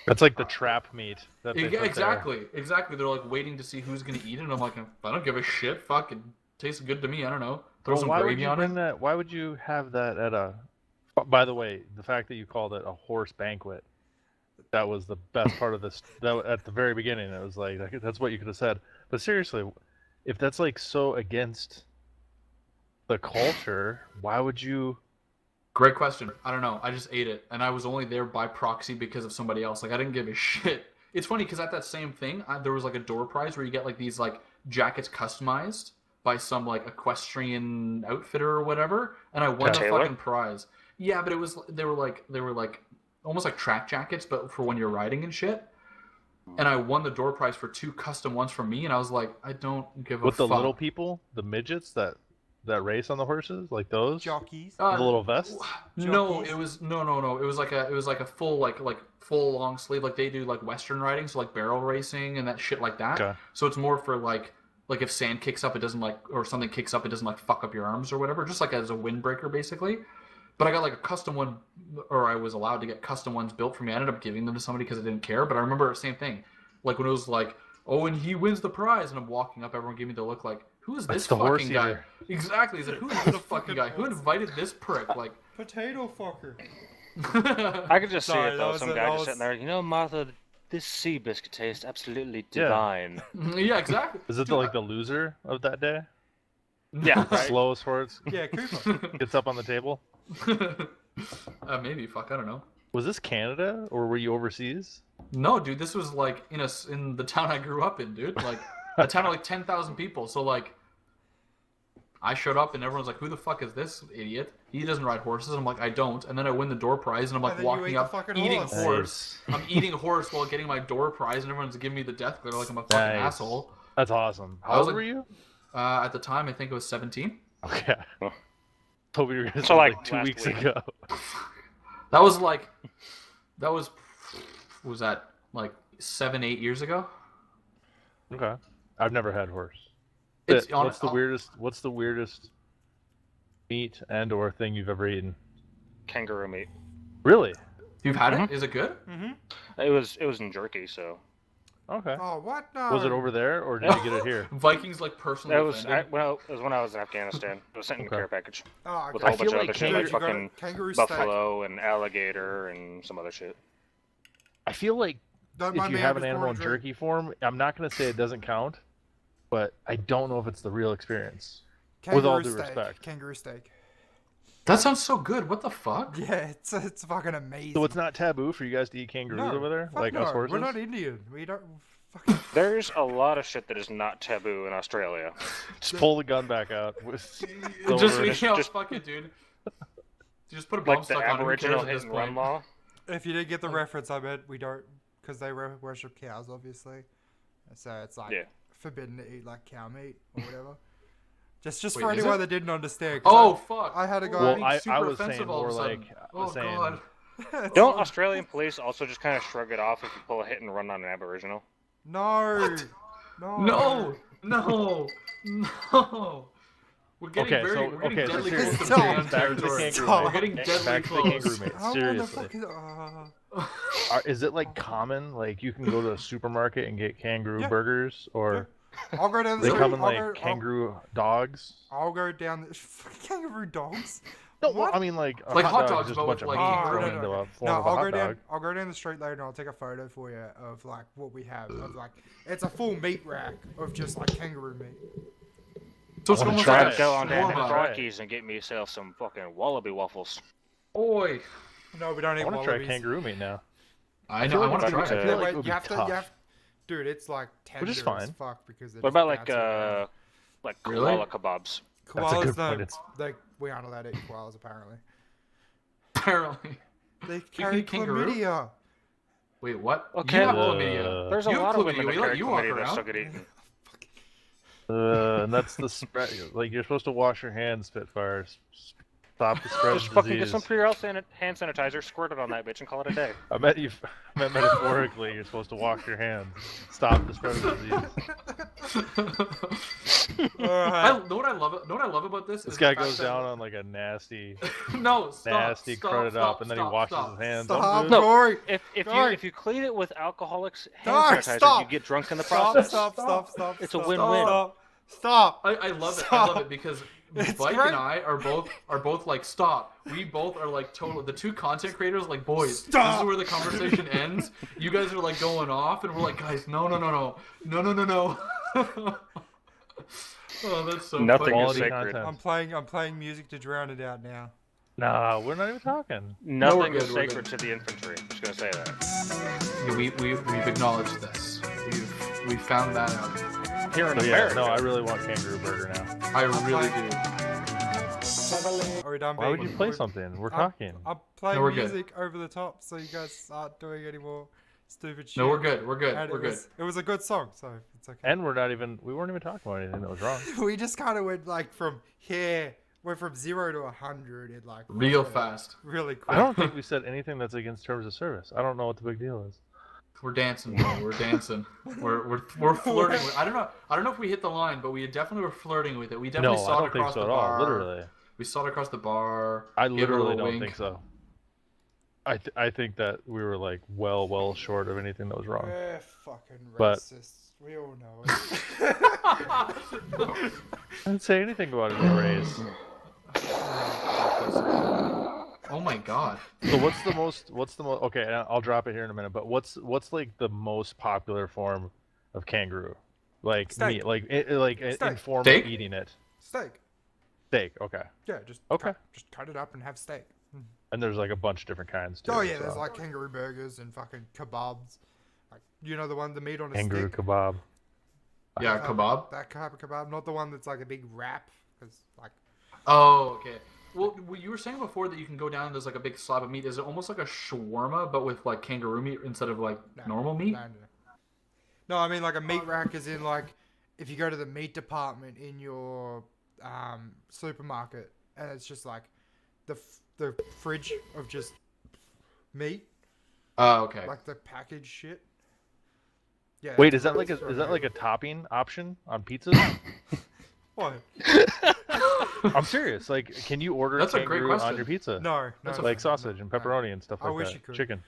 That's like the trap meat that they put there. exactly. They're like waiting to see who's gonna eat it, and I'm like, I don't give a shit. Fucking tastes good to me. I don't know. Throw some why would gravy you on bring it. that? Why would you have that at a? By the way, the fact that you called it a horse banquet, that was the best part of this. That at the very beginning, it was like that's what you could have said. But seriously, if that's like so against the culture, why would you? Great question. I don't know. I just ate it, and I was only there by proxy because of somebody else. Like I didn't give a shit. It's funny because at that same thing, there was like a door prize where you get like these like jackets customized by some like equestrian outfitter or whatever, and I won the Taylor? fucking prize. Yeah, but they were like almost like track jackets, but for when you're riding and shit. And I won the door prize for 2 custom ones for me, and I was like, I don't give a With the fuck. little people, the midgets that race on the horses, like those, Jockeys. the little vests. No, Jockeys? it was no. It was like a full like full long sleeve, like they do like Western riding, so like barrel racing and that shit like that. Okay. So it's more for like if sand kicks up, it doesn't like, or something kicks up, it doesn't like fuck up your arms or whatever, just like as a windbreaker basically. But I got like a custom one, or I was allowed to get custom ones built for me. I ended up giving them to somebody because I didn't care. But I remember the same thing, like when it was like, oh, and he wins the prize, and I'm walking up, everyone gave me the look like, who is this That's the horse fucking guy? eater. Exactly. He's like, who is this fucking guy? Who invited this prick? Like, Potato fucker. I could just see Sorry, it that though. was Some a- guy that just was- sitting there. You know, Martha, this sea biscuit tastes absolutely Yeah. divine. yeah, exactly. Is it like the loser of that day? Yeah, right. Slowest horse Yeah, Cooper. gets up on the table. Maybe. Fuck. I don't know. Was this Canada or were you overseas? No, dude. This was like in the town I grew up in, dude. Like a town of like 10,000 people. So like, I showed up and everyone's like, "Who the fuck is this idiot? He doesn't ride horses." And I'm like, "I don't." And then I win the door prize, and I'm like And then you walking ate the up fucking eating horse. horse. I'm eating horse while getting my door prize, and everyone's giving me the death glare like I'm a fucking Nice. asshole. That's awesome. I How was old like- were you? At the time, I think it was 17. Okay. Huh. Told me you were gonna So, say like, like 2 last weeks week. ago. That was was that like 7-8 years ago? Okay. I've never had horse. It's What's the weirdest meat and or thing you've ever eaten? Kangaroo meat. Really? You've had it? Is it good? Mm-hmm. It was in jerky, so Okay. Oh, what? No. Was it over there or did you get it here? Vikings like personally that was offended. it was when I was in Afghanistan. It was sent in a Okay. care package Oh, with okay. a whole bunch feel of like other shit, like Dude, you got fucking kangaroo steak. buffalo and alligator and some other shit. I feel like Don't if mind you me, have I'm an just animal in pouring a drink. jerky form, I'm not going to say it doesn't count, but I don't know if it's the real experience. With all Kangaroo due steak. respect. Kangaroo steak. That sounds so good. What the fuck? Yeah, it's fucking amazing. So it's not taboo for you guys to eat kangaroos over there, fuck like us horses? We're not Indian. We don't. Fucking... There's a lot of shit that is not taboo in Australia. Just pull the gun back out. Just fuck it, dude. Just put a bump Like the stock on it. Who Aboriginal cares at hit this and run point? law. If you didn't get the reference, I bet we don't, because they worship cows, obviously. So it's like forbidden to eat like cow meat or whatever. Just Wait, for is anyone it? that didn't understand. Oh fuck! I had a guy. Well, being I super was saying offensive all more of a sudden. like, Oh saying, god. Don't Australian police also just kind of shrug it off if you pull a hit and run on an Aboriginal? No. What? No. No. We're getting deadly close to Stop. Japan Back to the territory. kangaroo We're mate. getting deadly Back to the close. kangaroo mate. How Seriously. motherfuckers? Is it like common? Like you can go to a supermarket and get kangaroo Yeah. burgers, or I'll go down the they street. come in I'll like go- kangaroo dogs? I'll go down the kangaroo dogs. No, well, What? I mean like a Like hot dog dogs, is just but a bunch with, of like, meat kangaroo. thrown No, into a form No, of a I'll hot go down. dog. I'll go down the street later and I'll take a photo for you of like what we have of like it's a full meat rack of just like kangaroo meat. So it's I wanna almost try like Try a to go on down to shawarma. Crocky's and get myself some fucking wallaby waffles. Oi. No, we don't I eat want to try wallabies. kangaroo meat now. I feel know. I like want to it's try like it. a- like it Wait, would you be have to. tough. You have, dude, it's like tender Which is as fine. fuck because they're What just about like bouncing around. Really? koala kebabs? That's a Koalas? good No, point. It's we aren't allowed to eat koalas apparently. Apparently. They can carry eat kangaroo? chlamydia. Wait, what? Okay, You have well, chlamydia. There's a You have lot of chlamydia. women that We let carry you walk chlamydia that around. still get eaten. and that's the spread. Like you're supposed to wash your hands, Spitfire. Stop the spread Just of fucking get disease. some Purell hand sanitizer, squirt it on that bitch, and call it a day. I meant metaphorically. You're supposed to wash your hands. Stop the spread of disease. Alright. Know what I love about this? This is guy the fact goes that- down on like a nasty, No, stop. nasty stop, crud it stop, up, and then stop, he washes stop. his hands. Stop, I'm No. Corey. If you clean it with alcoholics hand Dog, sanitizer, stop. you get drunk in the Stop, process. stop. It's a stop, win-win. Stop. I love it. I Stop. love it because It's Mike great. and I are both like stop. We both are like total. The two content creators like boys. This Stop. is where the conversation ends. You guys are like going off, and we're like, guys, no. Oh, that's so Nothing funny. is Quality sacred. content. I'm playing music to drown it out now. Nah, we're not even talking. Nothing we're is good, we're sacred to the infantry. I'm just gonna say that. Yeah, we've acknowledged this. We've found that out. Here in So yeah, America, no, I really want kangaroo burger now. I really do. Are we done? Why would being- you play something? We're I'm- talking. I'm playing No, we're good. music over the top, so you guys aren't doing any more stupid shit. No, we're good. We're good. And We're good. It was a good song, so it's okay. And we weren't even talking about anything that was wrong. We just kind of went like went from 0 to 100 in like Real fast. really quick. I don't think we said anything that's against terms of service. I don't know what the big deal is. We're dancing, bro. We're dancing. We're flirting. I don't know if we hit the line, but we definitely were flirting with it. We No, definitely I saw it don't think across so the at all. bar. Literally, We saw it across the bar. I gave it a literally little don't wink. think so. I think that we were like well short of anything that was wrong. We're fucking But- racists. We all know it. I didn't say anything about it in race. Oh my god. So what's the most? Okay, I'll drop it here in a minute. But what's like the most popular form of kangaroo? Like Steak. meat, like in Steak. form Steak? of eating it. Steak. Steak. Okay. Yeah, just Okay. just cut it up and have steak. And there's like a bunch of different kinds too. Oh yeah, so. there's like kangaroo burgers and fucking kebabs. Like the meat on a kangaroo stick. kebab. Yeah, kebab. That type of kebab, not the one that's like a big wrap, because like Oh, okay. Well, you were saying before that you can go down and there's like a big slab of meat. Is it almost like a shawarma, but with like kangaroo meat instead of like normal meat? No. No, I mean like a meat rack is in like if you go to the meat department in your supermarket and it's just like the fridge of just meat, Oh, okay. like the packaged shit. Yeah. Wait, it's is that really like a topping option on pizzas? what? I'm serious. Like, can you order That's a great kangaroo on question. your pizza? No, That's Like sausage and pepperoni and stuff I like wish that. you could. Chicken.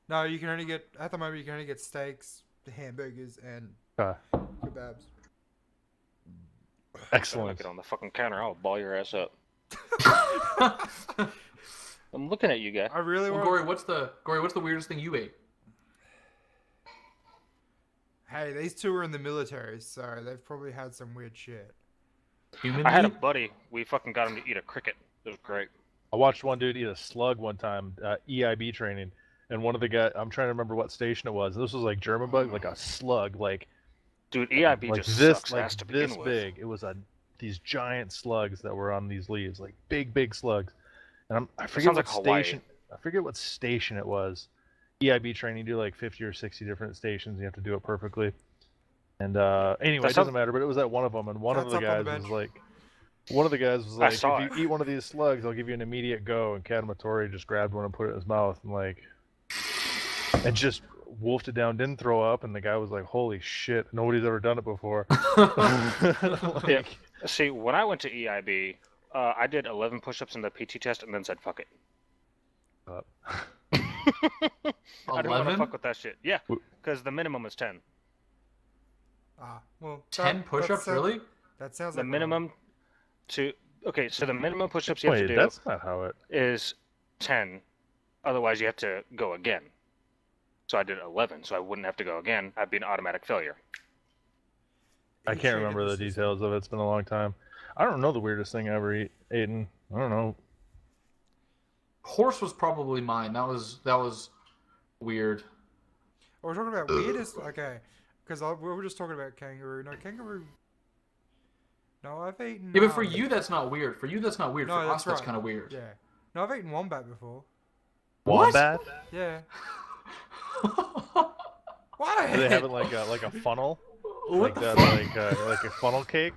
No, you can only get at the moment. You can only get steaks, hamburgers, and Okay. kebabs. Look Excellent. it on the fucking counter. I'll ball your ass up. I'm looking at you, guy. I really Well, want. Gory, what's the weirdest thing you ate? Hey, these two were in the military, so they've probably had some weird shit. Human I had a meat? buddy. We fucking got him to eat a cricket. It was great. I watched one dude eat a slug one time, EIB training, and one of the guys, I'm trying to remember what station it was. This was like German bug, like a slug, Dude, EIB like just this, sucks like ass to this begin with. big. It was these giant slugs that were on these leaves, like big slugs. And I forget sounds what like Hawaii. station. I forget what station it was. EIB training, you do like 50 or 60 different stations. You have to do it perfectly. And anyway, it doesn't matter. But it was at one of them, and one of the guys was like, if saw you it. eat one of these slugs, I'll give you an immediate go. And Kadamatori just grabbed one and put it in his mouth, and just wolfed it down, didn't throw up, and the guy was like, "Holy shit, nobody's ever done it before." Yeah. See, when I went to EIB, I did 11 push-ups in the PT test and then said, "Fuck it." I didn't want to 11? fuck with that shit. Yeah, because the minimum is 10. Well, 10 push-ups, really? That sounds The like minimum to okay, so the minimum push-ups you have Wait, to do that's not how it. is 10. Otherwise, you have to go again. So I did 11, so I wouldn't have to go again. I'd be an automatic failure. I You can't treated remember the this as- details of it. It's been a long time. I don't know the weirdest thing I ever eaten. I don't know. Horse was probably mine. That was weird. We're talking about weirdest. Okay, because we were just talking about kangaroo. No, kangaroo. No, I've eaten. Yeah, but for you that's not weird. For you that's not weird. No, For that's us that's right. kind of weird. Yeah. No, I've eaten wombat before. What? Wombat? Yeah. Why? Do they have it like a funnel? What Like the that, fuck? like a funnel cake?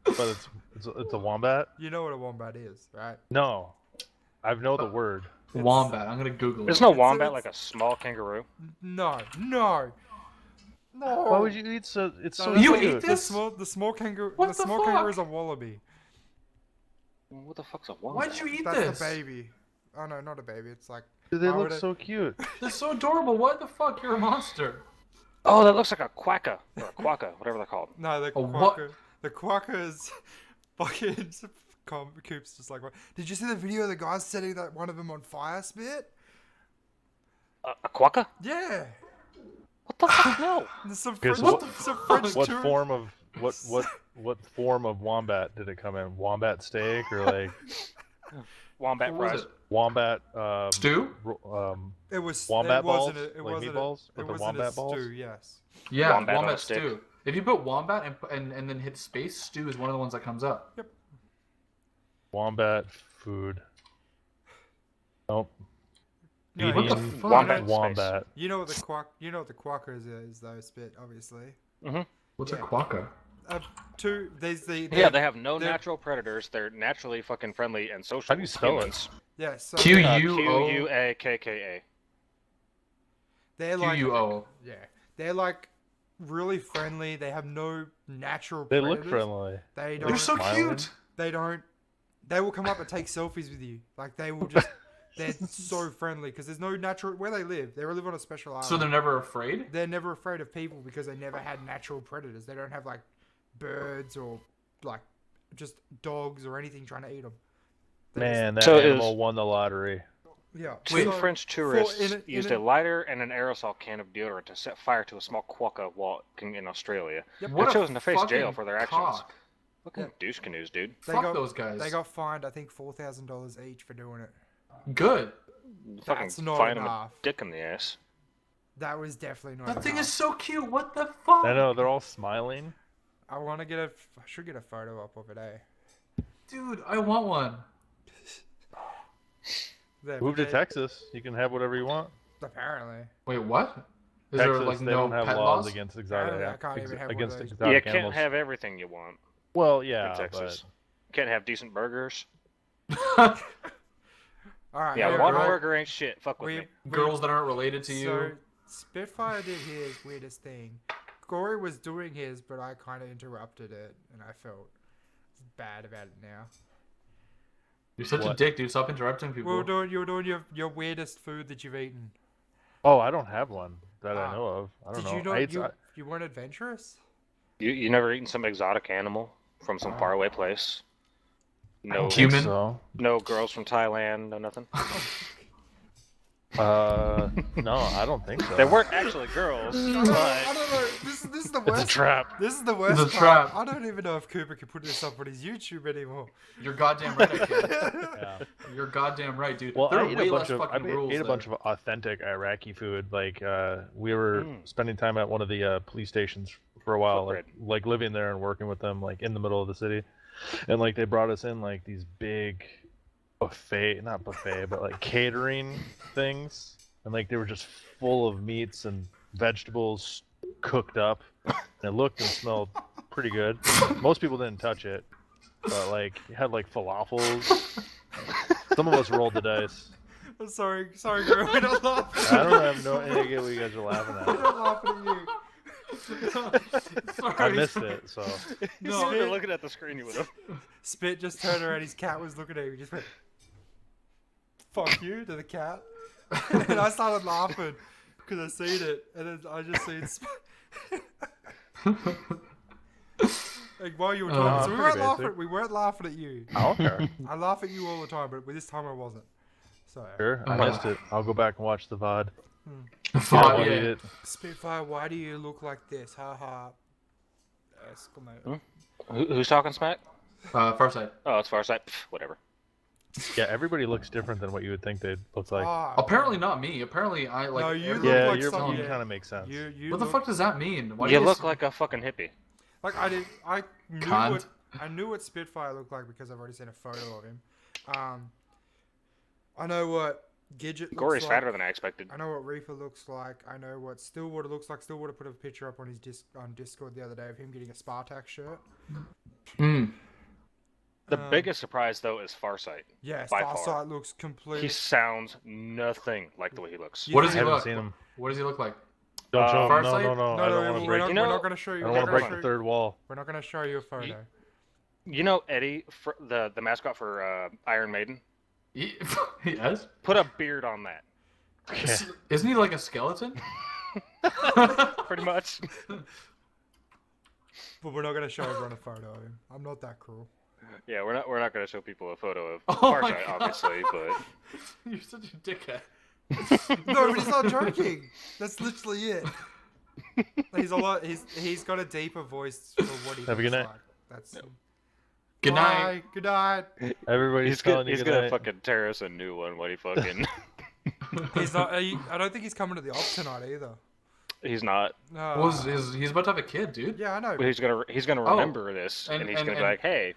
But it's a wombat? You know what a wombat is, right? No, I know the word. Wombat. I'm gonna Google There's it. no It's- wombat it's- like a small kangaroo. No. Why would you eat so? It's so No, You cute. ate this? The small kangaroo. What the the small fuck? kangaroo is a wallaby. What the fuck's a wombat? Why'd you eat That's this? the baby. Oh no, not a baby. It's like. Dude, they why look would it- so cute. That's so adorable. What the fuck? You're a monster. Oh, that looks like a quacka or a quacka, whatever they're called. No, the A what? quokka. The quokka is fucking. Coop's just like, what? Did you see the video of the guy setting that one of them on fire, Spit? A quacka? Yeah. What the fuck? No. There's some Okay, French, so some French What tourist- form of what form of wombat did it come in? Wombat steak or like Wombat What was fries. it? wombat Stew? It was wombat it balls? wasn't a, it Like wasn't meatballs? a, it With the wasn't a wombat balls? stew, yes. Yeah, Wombat on wombat a stick. stew. If you put wombat and then hit space, stew is one of the ones that comes up. Wombat food. Nope. No, What the Eating fuck? Wombat in space. wombat. You know what the quokka is though, Spit, obviously. What's Yeah. a quokka? Yeah, they have no they're- natural predators. They're naturally fucking friendly and social. How do you spell it? humans. Yeah, so Q-U-O? QUAKKA. they're like QUO. yeah, they're like really friendly. They have no natural They predators. look friendly. They They're don't. so Smiling? cute. They don't. They will come up and take selfies with you. Like they will just. They're so friendly because there's no natural where they live. They live on a special island. So they're never afraid? They're never afraid of people because they never had natural predators. They don't have like birds or like just dogs or anything trying to eat them. Man, that So animal won the lottery. Yeah. Two So, French tourists in used a- a lighter and an aerosol can of deodorant to set fire to a small quokka walking in Australia. Yep. They've What a chosen to face jail fucking for their actions. cock. Fucking douche canoes, dude. Fuck those guys. They got fined, I think, $4,000 each for doing it. Good. Fucking That's not find them a enough. dick in the ass. That was definitely not. That thing enough. is so cute. What the fuck? I know they're all smiling. I want to I should get a photo up of it, eh? Dude, I want one. There, Move to they- Texas. You can have whatever you want. Apparently. Wait, what? Is Texas, there like they no don't have pet laws laws? against exotic, Apparently I can't even have one of against those. exotic You can't animals. have everything you want Well, in yeah, Texas. Can't have decent burgers. All right. Yeah, here, one right? burger ain't shit. Fuck with me. Girls that aren't related to you. So Spitfire did his weirdest thing. Corey was doing his, but I kind of interrupted it, and I felt bad about it now. You're such a What? dick, dude. Stop interrupting people. You were doing your weirdest food that you've eaten. Oh, I don't have one that Ah. I know of. I don't Did know. you know I ate- you weren't adventurous? You never eaten some exotic animal from some faraway place? No, I think Human? So. no girls from Thailand, no nothing. No, I don't think so. They weren't actually girls, I but don't know. This is the worst. It's a trap. This is the worst It's a part. trap. I don't even know if Cooper can put this up on his YouTube anymore. You're goddamn right I can. Yeah. You're goddamn right, dude. Well, there I are ate way a bunch less of fucking rules ate a there. bunch of authentic Iraqi food. Like we were spending time at one of the police stations for a while, like living there and working with them, like in the middle of the city, and like they brought us in like these big not buffet, but like catering things, and like they were just full of meats and vegetables cooked up, and it looked and smelled pretty good. Most people didn't touch it, but like you had like falafels. Some of us rolled the dice. I'm sorry, girl. We're not laughing. I don't have no idea what you guys are laughing We're at. not laughing at you. Sorry. I missed it, so No, you're looking at the screen. You would have. Spit just turned around. His cat was looking at him. He just went, "Fuck you" to the cat, and I started laughing because I seen it, and then I just seen. Like while you were talking, so we weren't pretty laughing. basic. We weren't laughing at you. I don't care. I laugh at you all the time, but this time I wasn't. So Sure, I missed it. I'll go back and watch the VOD. Fuck, Eat yeah. it. Spitfire, why do you look like this? Ha ha. Exclamation. Who's talking smack? Farsight. Oh, it's Farsight. Pff, whatever. Yeah, everybody looks different than what you would think they'd look like. Ah, Apparently not me. Apparently I like. No, you every- look Yeah, like you some- kind of makes sense. you What the look- fuck does that mean? Why do You guys- look like a fucking hippie. Like I knew Cunt. I knew what Spitfire looked like because I've already seen a photo of him. I know what Gidget looks Gory's like. fatter than I expected. I know what Reaper looks like. I know what Stillwater looks like. Stillwater put a picture up on his on Discord the other day of him getting a Spartak shirt. Hmm. The biggest surprise though is Farsight. Yeah, By far. Farsight looks complete. He sounds nothing like the way he looks. What does I he haven't look? seen him. What does he look like? Don't show him. Farsight? No, no, I no, don't want to break. we're You not know- going to show you. I don't want to break the third wall. We're not going to show you a photo. You know Eddie, the mascot for Iron Maiden, Yes. put a beard on that. Yeah. Isn't he like a skeleton? Pretty much. But we're not going to show everyone a photo of him. I'm not that cruel. Yeah, we're not gonna show people a photo of Oh my Farsight, God. obviously, but You're such a dickhead. No, but he's not joking. That's literally it. He's a lot. He's got a deeper voice for what he Have a looks good night. like. That's Good night. Bye. Good night. Everybody's he's telling you he's good gonna night. fucking tear us a new one when he fucking. He's not. I don't think he's coming to the op tonight either. He's not. No. Well, he's about to have a kid, dude. Yeah, I know. But he's gonna remember this, and- and he's and- gonna be and- like, hey.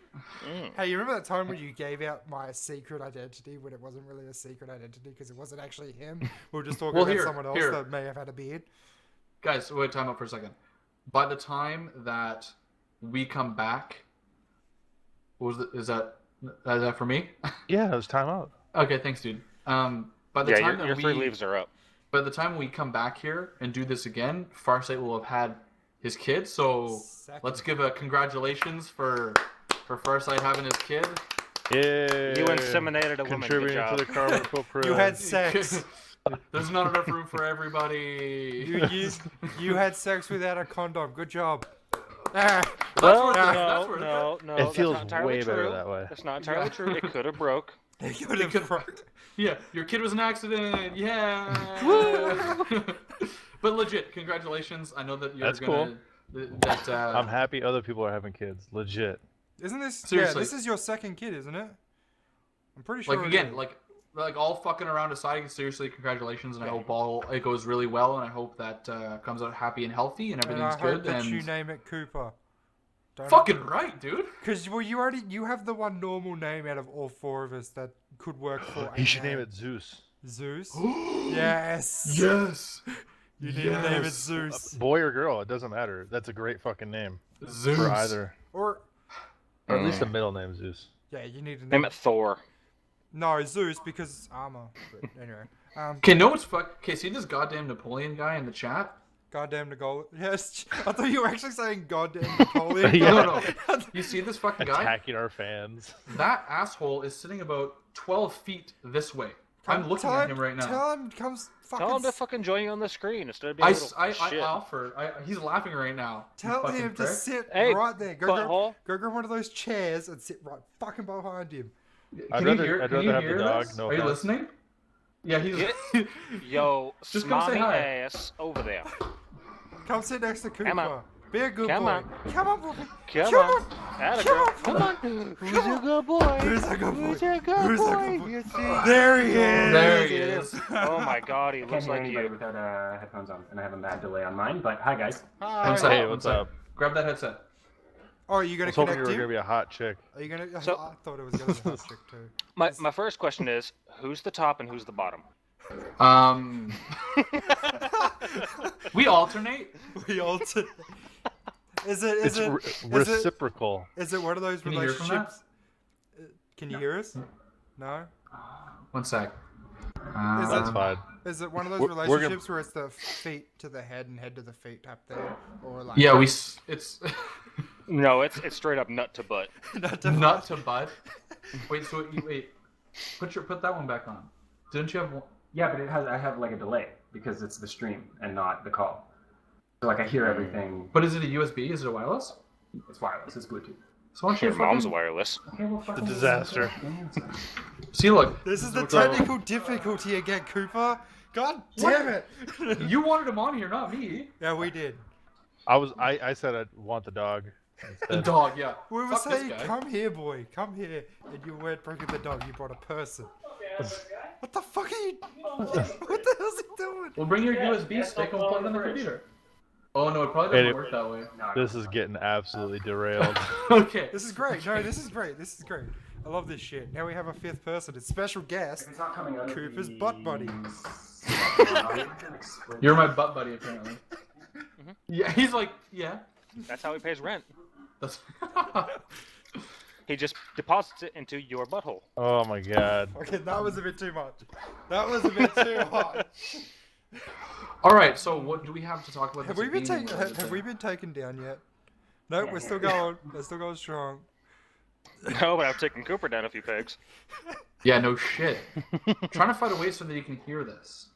Hey, you remember that time when you gave out my secret identity when it wasn't really a secret identity because it wasn't actually him? We were just talking Well, about here, someone else here. that may have had a beard. Guys, wait, time out for a second. By the time that we come back, is that for me? Yeah, it was time out. Okay, thanks, dude. By the Yeah, time your that free leaves are up. by the time we come back here and do this again, Farsight will have had his kid. So Second. let's give a congratulations for Farsight having his kid. Yeah. You inseminated a woman. Good Contributing job. to the Carver crew. You had sex. There's not enough room for everybody. You had sex without a condom. Good job. Ah. Well, that's where no. It that's feels not entirely way better true. that way. That's not entirely true. It could have broke. Yeah, your kid was an accident. Yeah. But legit, congratulations. I know that you're That's gonna. That I'm happy other people are having kids. Legit. Isn't this? Seriously. Yeah, this is your second kid, isn't it? I'm pretty sure. like it again, is. like all fucking around aside. Seriously, congratulations, and I hope all it goes really well, and I hope that comes out happy and healthy, and And everything's I hope good. that And you name it Cooper. Don't fucking right, dude. Because well, you have the one normal name out of all four of us that could work for. You should name it Zeus. Zeus. Yes. Yes. You need to name it Yes. Zeus. Boy or girl, it doesn't matter. That's a great fucking name Zeus. for either. Or Or at least a middle name, Zeus. yeah, you need to Name it Thor. No, Zeus because it's armor. But anyway, Okay, no, it's fuck. Okay, see this goddamn Napoleon guy in the chat? goddamn Napoleon. Yes, I thought you were actually saying goddamn Napoleon. Yeah. No. You see this fucking guy? Attacking our fans. That asshole is sitting about 12 feet this way. I'm looking at him right now. Tell him comes fucking. Tell him to fucking join you on the screen instead of being I a little shit. offer. He's laughing right now. you Tell fucking him to prick. sit Hey, right there. butthole. Go grab one of those chairs and sit right fucking behind him. I'd Can rather- you hear, I'd can you rather have the hear dog, this? no Are you offense. listening? Yeah, he's. Yo, Just come say smarty hi. ass over there. Come sit next to Cooper. Emma. Be a good Come boy. on. Come on, Poopy. Come Come on. on. Atta Come girl. on, Come on. Who's a good boy? Who's a good boy? Who's a good Who's a boy? good boy? You see? There he is. There he is. Oh my god, he I can't looks hear like anybody you. without headphones on, and I have a mad delay on mine. But hi, guys. Hi. One sec. Hey, one what's sec. up? Grab that headset. Oh, are you I gonna was hoping you connect were gonna him? be a hot chick. Are you gonna? So- I thought it was gonna be a hot chick too. My first question is, who's the top and who's the bottom? We alternate. We all. Is it? It's reciprocal. Is it one of those Can you hear from that? relationships? Can you hear us? No. One sec. That's fine. Is it one of those We're gonna- relationships where it's the feet to the head and head to the feet type thing, or like? Yeah, it's No, it's straight up nut to butt. Not to nut to butt. Wait, so wait. Put that one back on. Didn't you have one? Yeah, but I have like a delay because it's the stream and not the call. So like I hear everything. But is it a USB? Is it a wireless? It's wireless. It's Bluetooth. So why don't you Your mom's fucking... wireless. Okay, well, It's a disaster. See, look. This is the So- technical difficulty again, Cooper. God damn it! You wanted him on here, not me. Yeah, we did. I said I want the dog. The instead. dog, yeah. We were Fuck this saying, guy. "Come here, boy, come here," and you weren't bringing the dog. You brought a person. What the fuck are you? What the hell's he doing? Well, bring your USB stick and plug it in the computer. Oh no, it probably doesn't work that way. This is getting absolutely derailed. Okay. This is great. No, this is great. This is great. I love this shit. Now we have a fifth person. It's special guest. It's not coming out of Cooper's the- butt buddy. You're my butt buddy, apparently. Yeah, he's like, yeah. That's how he pays rent. That's... He just deposits it into your butthole. Oh my god. Okay, that was a bit too much. That was a bit too hot. All right. So, what do we have to talk about? Have this we been gaming taken? related Have thing? we been taken down yet? No, we're still going. We're still going strong. No, but I've taken Cooper down a few pegs. Yeah, no shit. Trying to find a way so that you can hear this.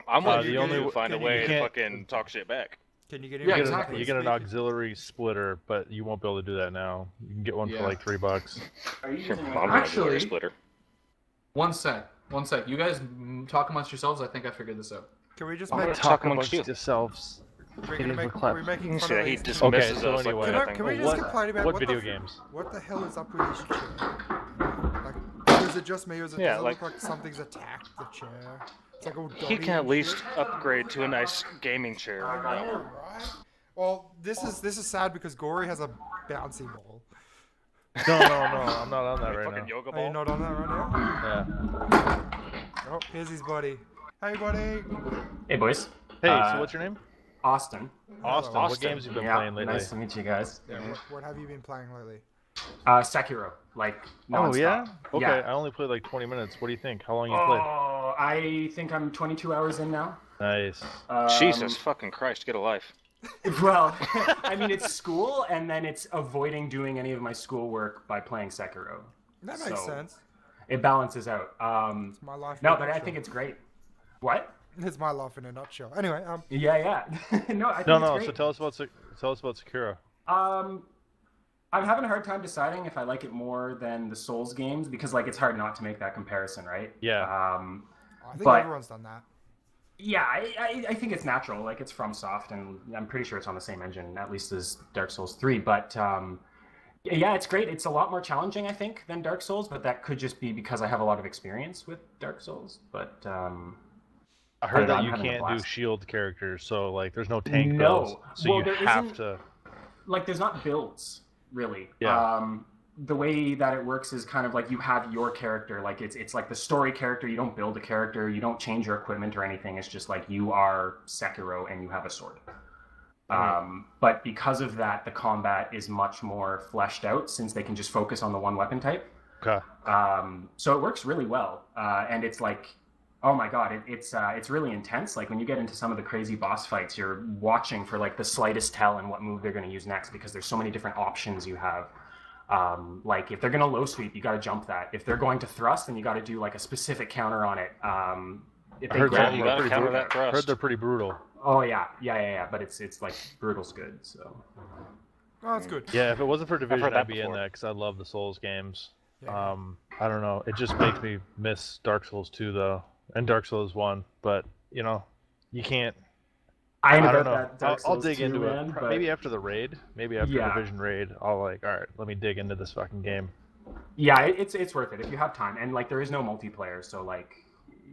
I'm Uh, willing the only to w- find a can you- way you to can't- fucking talk shit back. Can you get Yeah, in? You get, exactly. you get an auxiliary splitter, but you won't be able to do that now. You can get one Yeah. for like $3. Are you Your using mom's Actually- auxiliary splitter. One sec. You guys talk amongst yourselves. I think I figured this out. Can we just I'm make? gonna talk amongst you. yourselves. We're gonna make. clap. We're making See fun that of he these. dismisses Okay, so us anyway. like Can we nothing. just What- complain about what what video the, games? What the hell is up with this chair? Like, is it just me, or does it Yeah, look like- like something's attacked the chair? It's like all He dotty can and at least shit. upgrade to a nice gaming chair. I know, right? Well, this is sad because Gory has a bouncy ball. No, I'm not on that right Fucking now. yoga Are you ball. not on that right now? Yeah. Oh, here's his buddy. Hey, buddy. Hey, boys. Hey, so what's your name? Austin. Austin. What Austin. games you been Yeah, playing lately? nice to meet you guys. What have you been playing lately? Sekiro, like Oh yeah. nonstop. Okay, Yeah. I only played like 20 minutes. What do you think? How long you played? Oh, I think I'm 22 hours in now. Nice. Jesus fucking Christ, get a life. Well, I mean, it's school, and then it's avoiding doing any of my schoolwork by playing Sekiro. That makes So, sense. It balances out. It's my life. No, in a but I nutshell. think it's great. What? It's my life in a nutshell. Anyway, Yeah. No, I think No. it's So great. tell us about Sakura. I'm having a hard time deciding if I like it more than the Souls games because, like, it's hard not to make that comparison, right? Yeah. I think But- everyone's done that. Yeah, I think it's natural. Like, it's from Soft, and I'm pretty sure it's on the same engine, at least as Dark Souls 3. But yeah, it's great. It's a lot more challenging, I think, than Dark Souls, but that could just be because I have a lot of experience with Dark Souls. But I heard that I'm you having a can't do blast. shield characters, so like there's no tank No. builds, so Well, you there have isn't- to. like, there's not builds, really. Yeah. The way that it works is kind of like you have your character. Like, it's like the story character. You don't build a character. You don't change your equipment or anything. It's just like you are Sekiro and you have a sword. But because of that, the combat is much more fleshed out since they can just focus on the one weapon type. Okay. So it works really well. And it's like, oh my god, it's really intense. Like, when you get into some of the crazy boss fights, you're watching for like the slightest tell in what move they're going to use next because there's so many different options you have. Like, if they're going to low sweep, you got to jump that. If they're going to thrust, then you got to do like a specific counter on it. If I they heard grab that you you, gotta pretty counter brutal. that thrust. Heard they're pretty brutal. oh yeah. But it's like brutal's good. So Oh, that's good. Yeah, if it wasn't for Division, heard that I'd be in before. that because I love the Souls games. Yeah. I don't know. It just makes me miss Dark Souls 2 though, and Dark Souls 1. But you know, you can't I I don't about know. that Dark I'll Souls dig 2, into man, it. but Maybe after the raid. Maybe after Yeah. Division raid, I'll like, all right, let me dig into this fucking game. yeah, it's worth it if you have time. And like, there is no multiplayer, so like,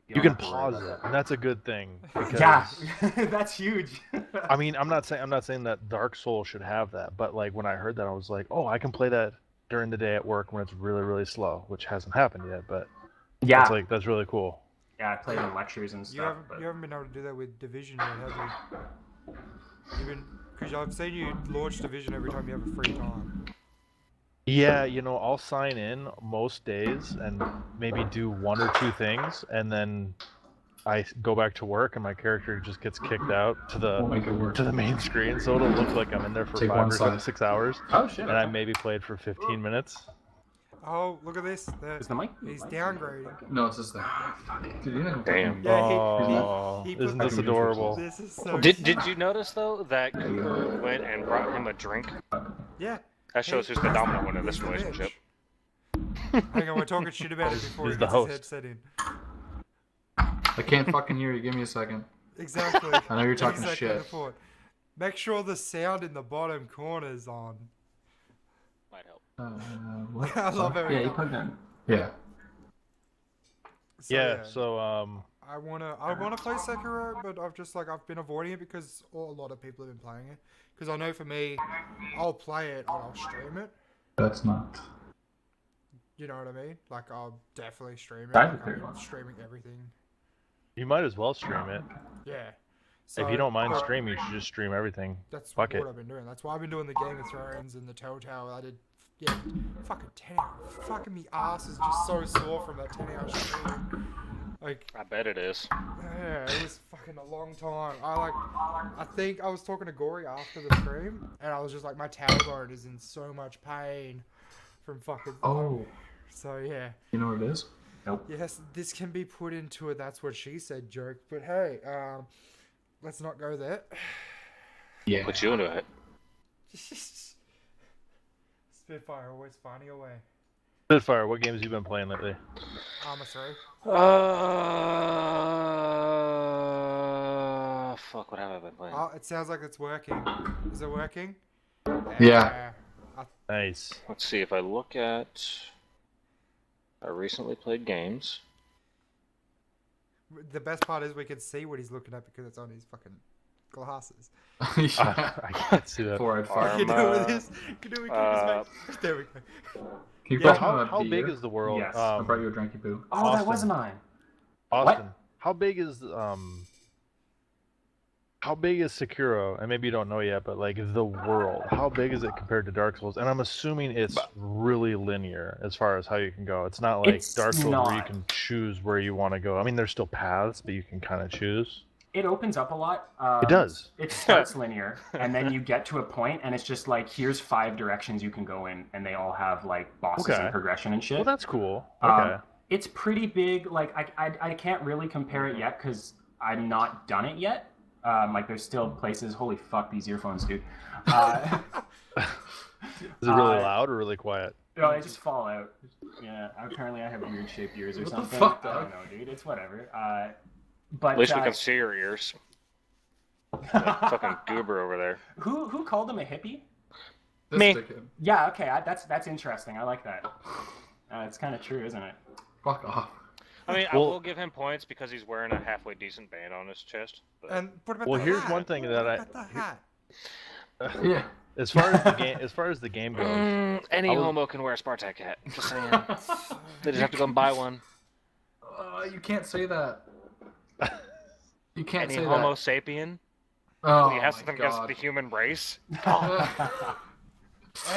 You don't can have to worry pause about it, and that's a good thing. that. Because, Yeah, that's huge. I mean, I'm not saying that Dark Souls should have that, but like when I heard that, I was like, oh, I can play that during the day at work when it's really, really slow, which hasn't happened yet, but Yeah, it's like that's really cool. yeah, I played in lectures and You stuff. haven't, you haven't been able to do that with Division yet, have you? Because I've seen you launch Division every time you have a free time. Yeah, I'll sign in most days and maybe do one or two things, and then I go back to work, and my character just gets kicked out to Won't make it work. the main screen, so it'll look like I'm in there for Take 5 one or side. 6 hours, Oh shit! and I Okay. maybe played for 15 minutes. Oh, look at this. Is the mic? He's downgrading. No, it's just that. Dude, you know, Damn. Yeah, Oh, he put isn't the- this adorable? This is so. Did you notice though that Cooper went and brought him a drink? Yeah. That shows who's the dominant one in this relationship. Hang on, we're talking shit about it before He's he the gets his host. headset in. I can't fucking hear you. Give me a second. Exactly. I know you're talking exactly shit. the point. Make sure the sound in the bottom corner is on. Might help. What? I love Sorry? every Yeah, you time. plugged in. Yeah. Yeah, so I wanna play Sekiro, but I've been avoiding it because a lot of people have been playing it. Because I know for me, I'll play it and I'll stream it. That's not. You know what I mean? Like I'll definitely stream it. That's Like, a fair I'm one. streaming everything. you might as well stream it. Yeah. If you don't mind but streaming, you should just stream everything. that's fuck what it. I've been doing. That's why I've been doing the Game of Thrones and the Telltale. I did, yeah, fucking 10 hours. Fucking me ass is just so sore from that 10-hour stream. Like, I bet it is. yeah, it was fucking a long time. I think I was talking to Gory after the stream, and I was just like, my tailbone is in so much pain from fucking. Oh, So yeah, you know what it is? yes, this can be put into a "that's what she said" joke, but hey, let's not go there. Yeah. Put you into it. Spitfire always finding a way. Spitfire, what games have you been playing lately? Arma 3. Fuck, what have I been playing? Oh, it sounds like it's working. Is it working? Yeah. Nice. Let's see if I look at. I recently played games. The best part is we can see what he's looking at because it's on his fucking glasses. Yeah. I can't see that. Forehead fart. Can you do it with this? Can you do it with this? There we go. Can you Yeah, pass me a how big beer? is the world? Yes. I brought you a drinky poo. Oh, that Austin. was mine. Austin, how big is Sekiro? And maybe you don't know yet, but like the world, how big is it compared to Dark Souls? And I'm assuming it's really linear as far as how you can go. It's not like It's Dark Souls where you not. can choose where you want to go. I mean, there's still paths, but you can kind of choose. It opens up a lot. It does. It starts linear, and then you get to a point, and it's just like, here's 5 directions you can go in, and they all have like bosses Okay. and progression and shit. Well, that's cool. Um, Okay. It's pretty big. Like I can't really compare it yet because I've not done it yet. Like there's still places. Holy fuck, these earphones, dude. Is it really loud or really quiet? No, they just fall out. Yeah, apparently I have weird shaped ears or What the something. fuck, I dog? don't know, dude. It's whatever. But At least we can see your ears. Like fucking goober over there. who called him a hippie? This Me. dickhead. Yeah, okay, that's interesting. I like that. It's kind of true, isn't it? Fuck off. I mean, I Well- will give him points because he's wearing a halfway decent band on his chest. But And what about Well, the here's hat? one thing that What I- about the hat? Yeah. As far as the game goes, any I was- homo can wear a Spartak hat. Just saying. They just have to go and buy one. You can't say that. You can't Any say Homo that. sapien. Oh, You have my something God. against the human race. And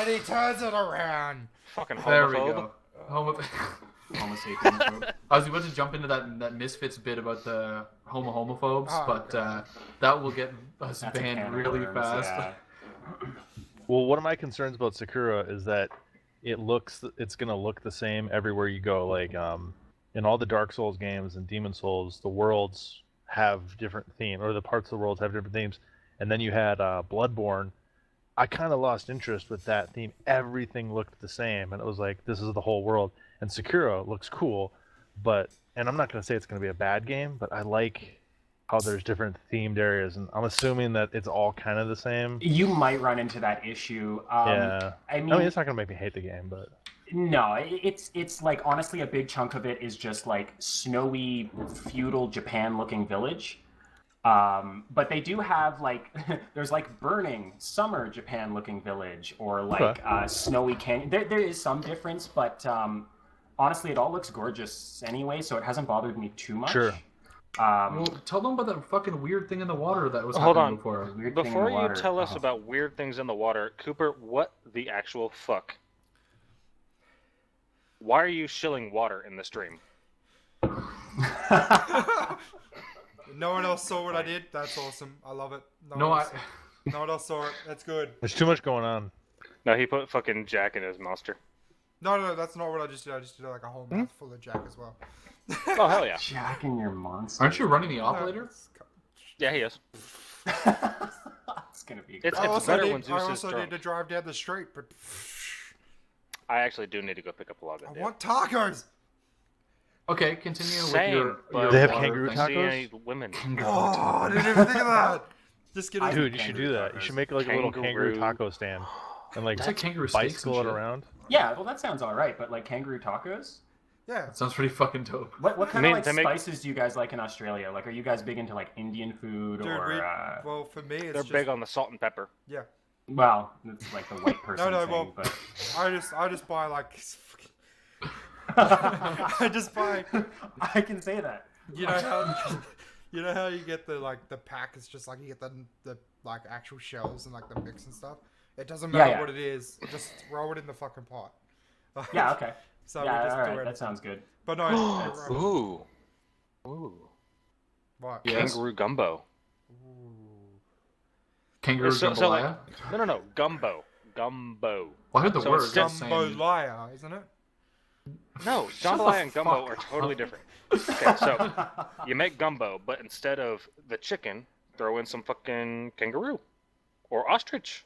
he turns it around. Fucking There we homophobe. go. Homo. Homo sapiens. I was about to jump into that Misfits bit about the homophobes, Oh, but God. that will get us That's a can banned of really worms, fast. yeah. well, one of my concerns about Sakura is that it's gonna look the same everywhere you go. Like in all the Dark Souls games and Demon Souls, the worlds have different themes, or the parts of the worlds have different themes. And then you had Bloodborne. I kind of lost interest with that theme. Everything looked the same, and it was like, this is the whole world. And Sekiro looks cool, and I'm not going to say it's going to be a bad game, but I like how there's different themed areas, and I'm assuming that it's all kind of the same. You might run into that issue. Yeah. I I mean, mean, it's not gonna make me hate the game, but no, it's like honestly a big chunk of it is just like snowy feudal Japan looking village. But they do have like there's like burning summer Japan looking village or like snowy canyon. There is some difference, but honestly it all looks gorgeous anyway, so it hasn't bothered me too much. Sure. Well, tell them about that fucking weird thing in the water that was Hold happening on. before. Weird thing in Before the you water. tell us Oh. about weird things in the water, Cooper, what the actual fuck? Why are you shilling water in the stream? No one else saw what I did. That's awesome. I love it. No, one I. else- no one else saw it. That's good. there's too much going on. No, he put fucking Jack in his monster. No, that's not what I just did. I just did like a whole mouth full of Jack as well. Oh, hell yeah. Jack and your monster. Aren't you running the No, operator? Yeah, he is. It's gonna be. It's I also better need, when I Zeus is also drunk. need to drive down the street, but I actually do need to go pick up a log. I want tacos. Okay, continue Same, with your. but They have water kangaroo thing. tacos? See any women? Oh, I didn't even think of that. Just kidding. Dude, you should do that. You should make like a little kangaroo taco stand and like It's like kangaroo steaks and bicycle it shit. around. Yeah, well that sounds all right, but like kangaroo tacos. Yeah. That sounds pretty fucking dope. What kind mean, of like they make- spices do you guys like in Australia? Like, are you guys big into like Indian food Dude, or? well, for me, it's They're just, big on the salt and pepper. yeah. Well, it's like the white person No, thing, well, but I just buy like, I just buy. I can say that. You know how, you know how you get the like the pack. It's just like you get the like actual shells and like the mix and stuff. It doesn't matter Yeah. what it is. Just roll it in the fucking pot. Yeah. Okay. So Yeah. we just All do right. it. That sounds good. But no. That's- you're right. Ooh. What? Yes. Kangaroo gumbo. Kangaroo So jambalaya. like, no. Gumbo. Gumbo. Well, I heard the so word. instead- just saying- Jambalaya, isn't it? No, Shut the jambalaya and gumbo fuck are totally up. different. Okay, so you make gumbo, but instead of the chicken, throw in some fucking kangaroo or ostrich.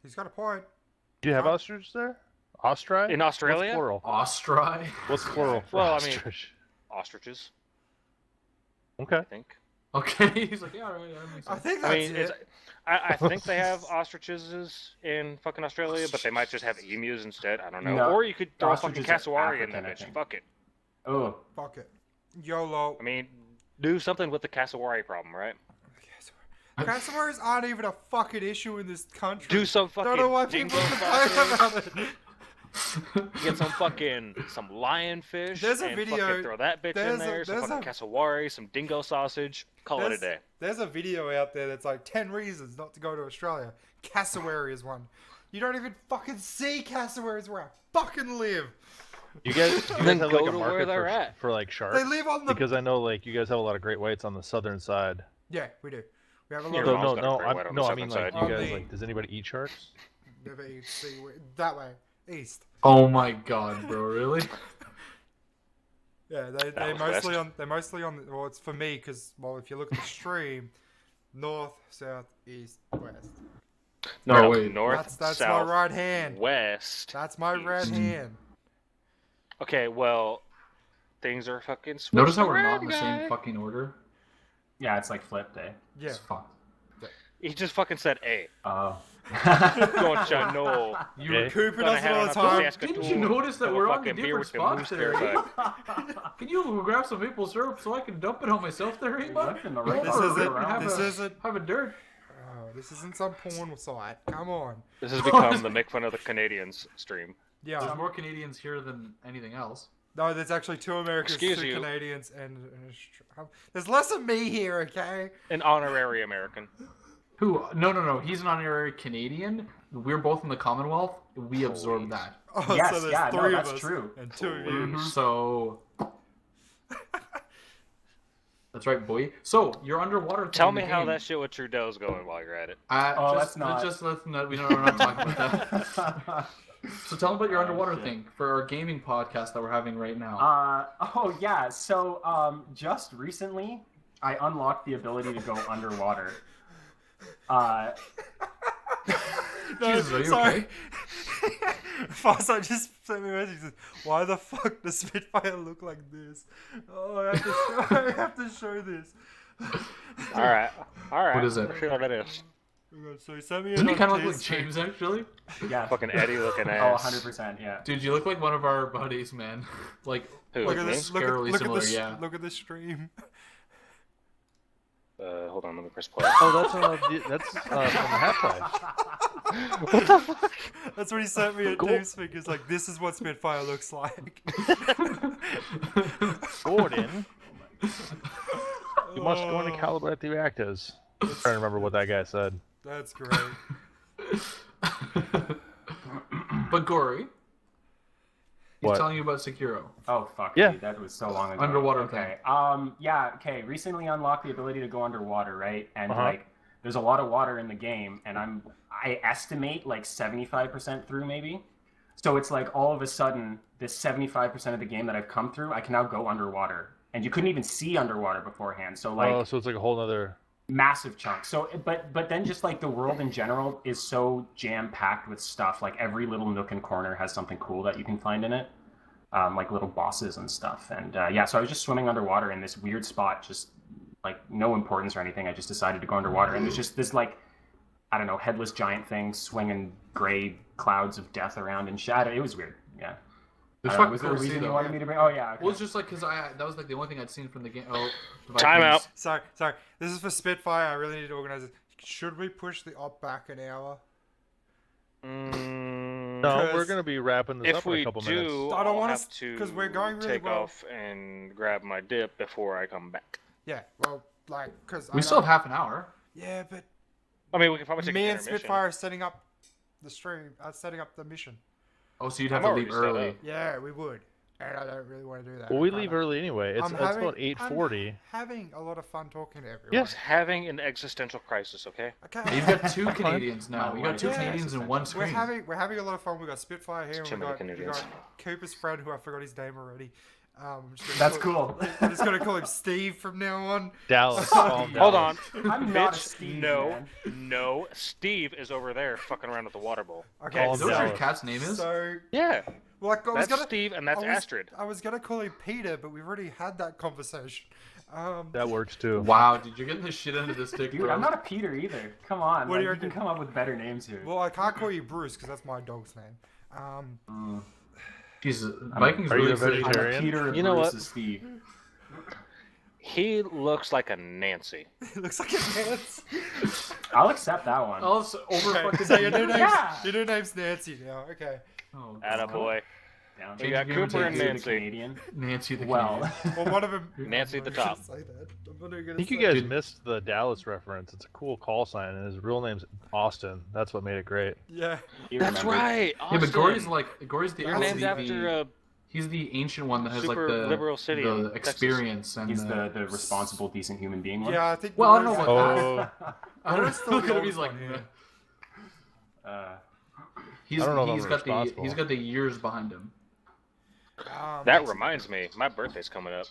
He's got a point. Do you have ostrich there? Ostri? In Australia? What's plural? Ostri. What's plural for Well, I mean- ostrich? Ostriches, Okay. I think. Okay, he's like, yeah, all right, that makes I sense. think that's I mean, it. I think they have ostriches in fucking Australia, but they might just have emus instead. I don't know. No, Or you could throw a fucking ostriches are cassowary in African, that I bitch. think. Fuck it. Oh, Fuck it. YOLO. I mean, do something with the cassowary problem, right? Cassowaries aren't even a fucking issue in this country. Do some fucking Don't know why dingo people complain sausage. about it. Get some lionfish. There's a and video- fucking throw that bitch there's in a- there. Some there's fucking a- cassowary, some dingo sausage. Call it a day. There's a video out there that's like 10 reasons not to go to Australia. Cassowary is one. You don't even fucking see cassowaries where I fucking live. You guys Then have go like a to where market they're at. for like sharks? They live on the. Because I know like you guys have a lot of great whites on the southern side. Yeah, we do. We have a lot Your No, of. mom's no, got a no. great white on No, the I mean southern like side. you On guys the- like. Does anybody eat sharks? Never you see that way, east. Oh my god, bro, really? Yeah, they was mostly west. on. They're mostly on. Well, it's for me because if you look at the stream, north, south, east, west. No, wait. north, That's south, my right hand. west. That's my right east. hand. Okay, well, things are fucking switched Notice how we're not around, in the guy. same fucking order? yeah, it's like flipped, eh? Yeah. It's fucked. He just fucking said A. Oh. Don't ya know? You Okay. Cooper Gonna does it head all on the up to time. Saskatoon. Didn't you notice that Have a we're on the fucking beer different with the spots moose there? bareback. Can you grab some maple syrup so I can dump it on myself there, You're bud? left in the right This order isn't. around. This isn't. Have a dirt. Oh, this isn't some porn site. Come on. This has become the make fun of the Canadians stream. Yeah. There's more Canadians here than anything else. No, there's actually 2 Americans, Excuse 2 you. Canadians, and there's less of me here, okay? An honorary American. Who? No. He's an honorary Canadian. We're both in the Commonwealth. We absorb that. Oh, Yes, so there's yeah, no, 3 that's of us true. and 2 of you. So. That's right, boy. So your underwater. Tell thing me in the how game, that shit with Trudeau's going while you're at it. Oh, just, that's not- Let's not. We're not talking about that. So tell them about your underwater shit. thing for our gaming podcast that we're having right now. Oh yeah. So just recently, I unlocked the ability to go underwater. No, Jesus, are you sorry. okay? Fossa just sent me a message. He says, "Why the fuck does Spitfire look like this?" Oh, I have to show this. All right. What is it? Let's see what that is. So he sent me Doesn't he on kind of look like Teamspeak. James, actually? Yeah. Fucking Eddie looking Oh, ass. 100%. Yeah. Dude, you look like one of our buddies, man. Like, Who, Look at me? this. Look at, scarily look at similar, this. yeah. Look at this stream. Hold on, let me press play. Oh, that's from the Half-Life. What the fuck? That's what he sent me at Cool. Teamspeak. He's like, this is what Spitfire looks like. Gordon, you must go in and calibrate the reactors. I'm trying to remember what that guy said. That's great. but Gory, he's What? telling you about Sekiro. Oh fuck. Yeah. Dude, that was so long ago. Underwater Okay. Yeah. Okay. Recently unlocked the ability to go underwater, right? And Uh-huh. like, there's a lot of water in the game, and I estimate like 75% through maybe. So it's like all of a sudden, this 75% of the game that I've come through, I can now go underwater, and you couldn't even see underwater beforehand. So like. Oh, so it's like a whole other. Massive chunk. So, but then just like the world in general is so jam packed with stuff. Like every little nook and corner has something cool that you can find in it, like little bosses and stuff. And yeah, so I was just swimming underwater in this weird spot, just like no importance or anything. I just decided to go underwater, and there's just this like, I don't know, headless giant thing swinging gray clouds of death around and shadow. It was weird. Yeah. It's Was fucking there a cool to see, reason you though. wanted me to bring? Oh yeah. Okay. Well, it's just like, because that was like the only thing I'd seen from the game. Oh, the Time Vikings. out. Sorry. This is for Spitfire. I really need to organize it. Should we push the op back an hour? No, Because we're gonna be wrapping this If up in a we couple do, minutes. I don't I'll wanna have s- to 'cause we're going really take well. off and grab my dip before I come back. Yeah. Well, like, because We still have half an hour. Yeah, but I mean, we can probably take me an and intermission. Spitfire are setting up the stream. Setting up the mission. Oh, so you'd have I'm to leave already set early. up. Yeah, we would. And I don't really want to do that. Well, we I'm leave kinda- early anyway. It's I'm about having- 8:40. I'm having a lot of fun talking to everyone. Yes. Having an existential crisis, okay? Okay. You've got two Canadians now. My You got wife two is Canadians and existential. one We're screen. having a lot of fun. We got Spitfire here, and Too we many got Canadians. Cooper's friend, who I forgot his name already. I'm just gonna That's call- cool. I'm just gonna call him Steve from now on. Dallas. Call him Hold Dallas. on. I'm not a Bitch, Steve, no, man. no. Steve is over there fucking around at the water bowl. Okay, Call Is him that what your Dallas. cat's name is? so Yeah, like I was that's gonna, Steve and that's I was, Astrid. I was gonna call him Peter, but we've already had that conversation. That works too. Wow, dude, you're getting the shit under the stick, Dude, bro. I'm not a Peter either. Come on. What do Like, you you can reckon? come up with better names here. Well, I can't call you Bruce because that's my dog's name. Jesus, Vikings Are you really a excited. I'm a vegetarian? Peter and You know Bruce what? is Steve. He looks like a Nancy. It looks like a dance. I'll accept that one. Oh, it's over Okay, fucking. so your new name's Yeah. your new name's Nancy now. Okay. Oh, God. Attaboy. Down. We got Change your Cooper and name to Nancy. Canadian. Nancy the Well, Canadian. Well, one of them. Nancy at the I'm not gonna top. say that. I'm not even I gonna think you say guys Dude. missed the Dallas reference. It's a cool call sign, and his real name's Austin. That's what made it great. Yeah. you That's remember. right. Yeah, but Gory's the Your name's after a he's the ancient one that has like super the liberal city in the Texas. experience and He's the responsible, decent human being one. Yeah, I think. Well, I don't know Laura's- about Oh, I don't Laura's still look the at him. He's oldest like, one here. he's I don't know if he's I'm got the responsible. he's got the years behind him. That reminds me, my birthday's coming up.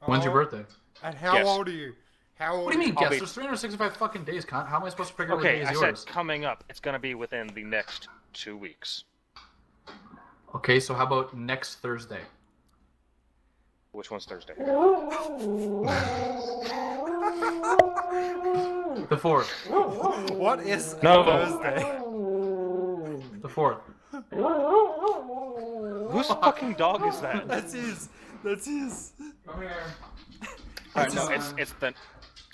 When's your Oh, birthday? And how Guess. old are you? How old? What do you mean, I'll guess? be- There's 365 fucking days, cunt. How am I supposed to figure out what Okay, day is I yours? said coming up. It's gonna be within the next 2 weeks. Okay, so how about next Thursday? Which one's Thursday? The 4th. What is No. Thursday? The 4th. Whose fucking dog is that? That's his. That's his. Come here. No,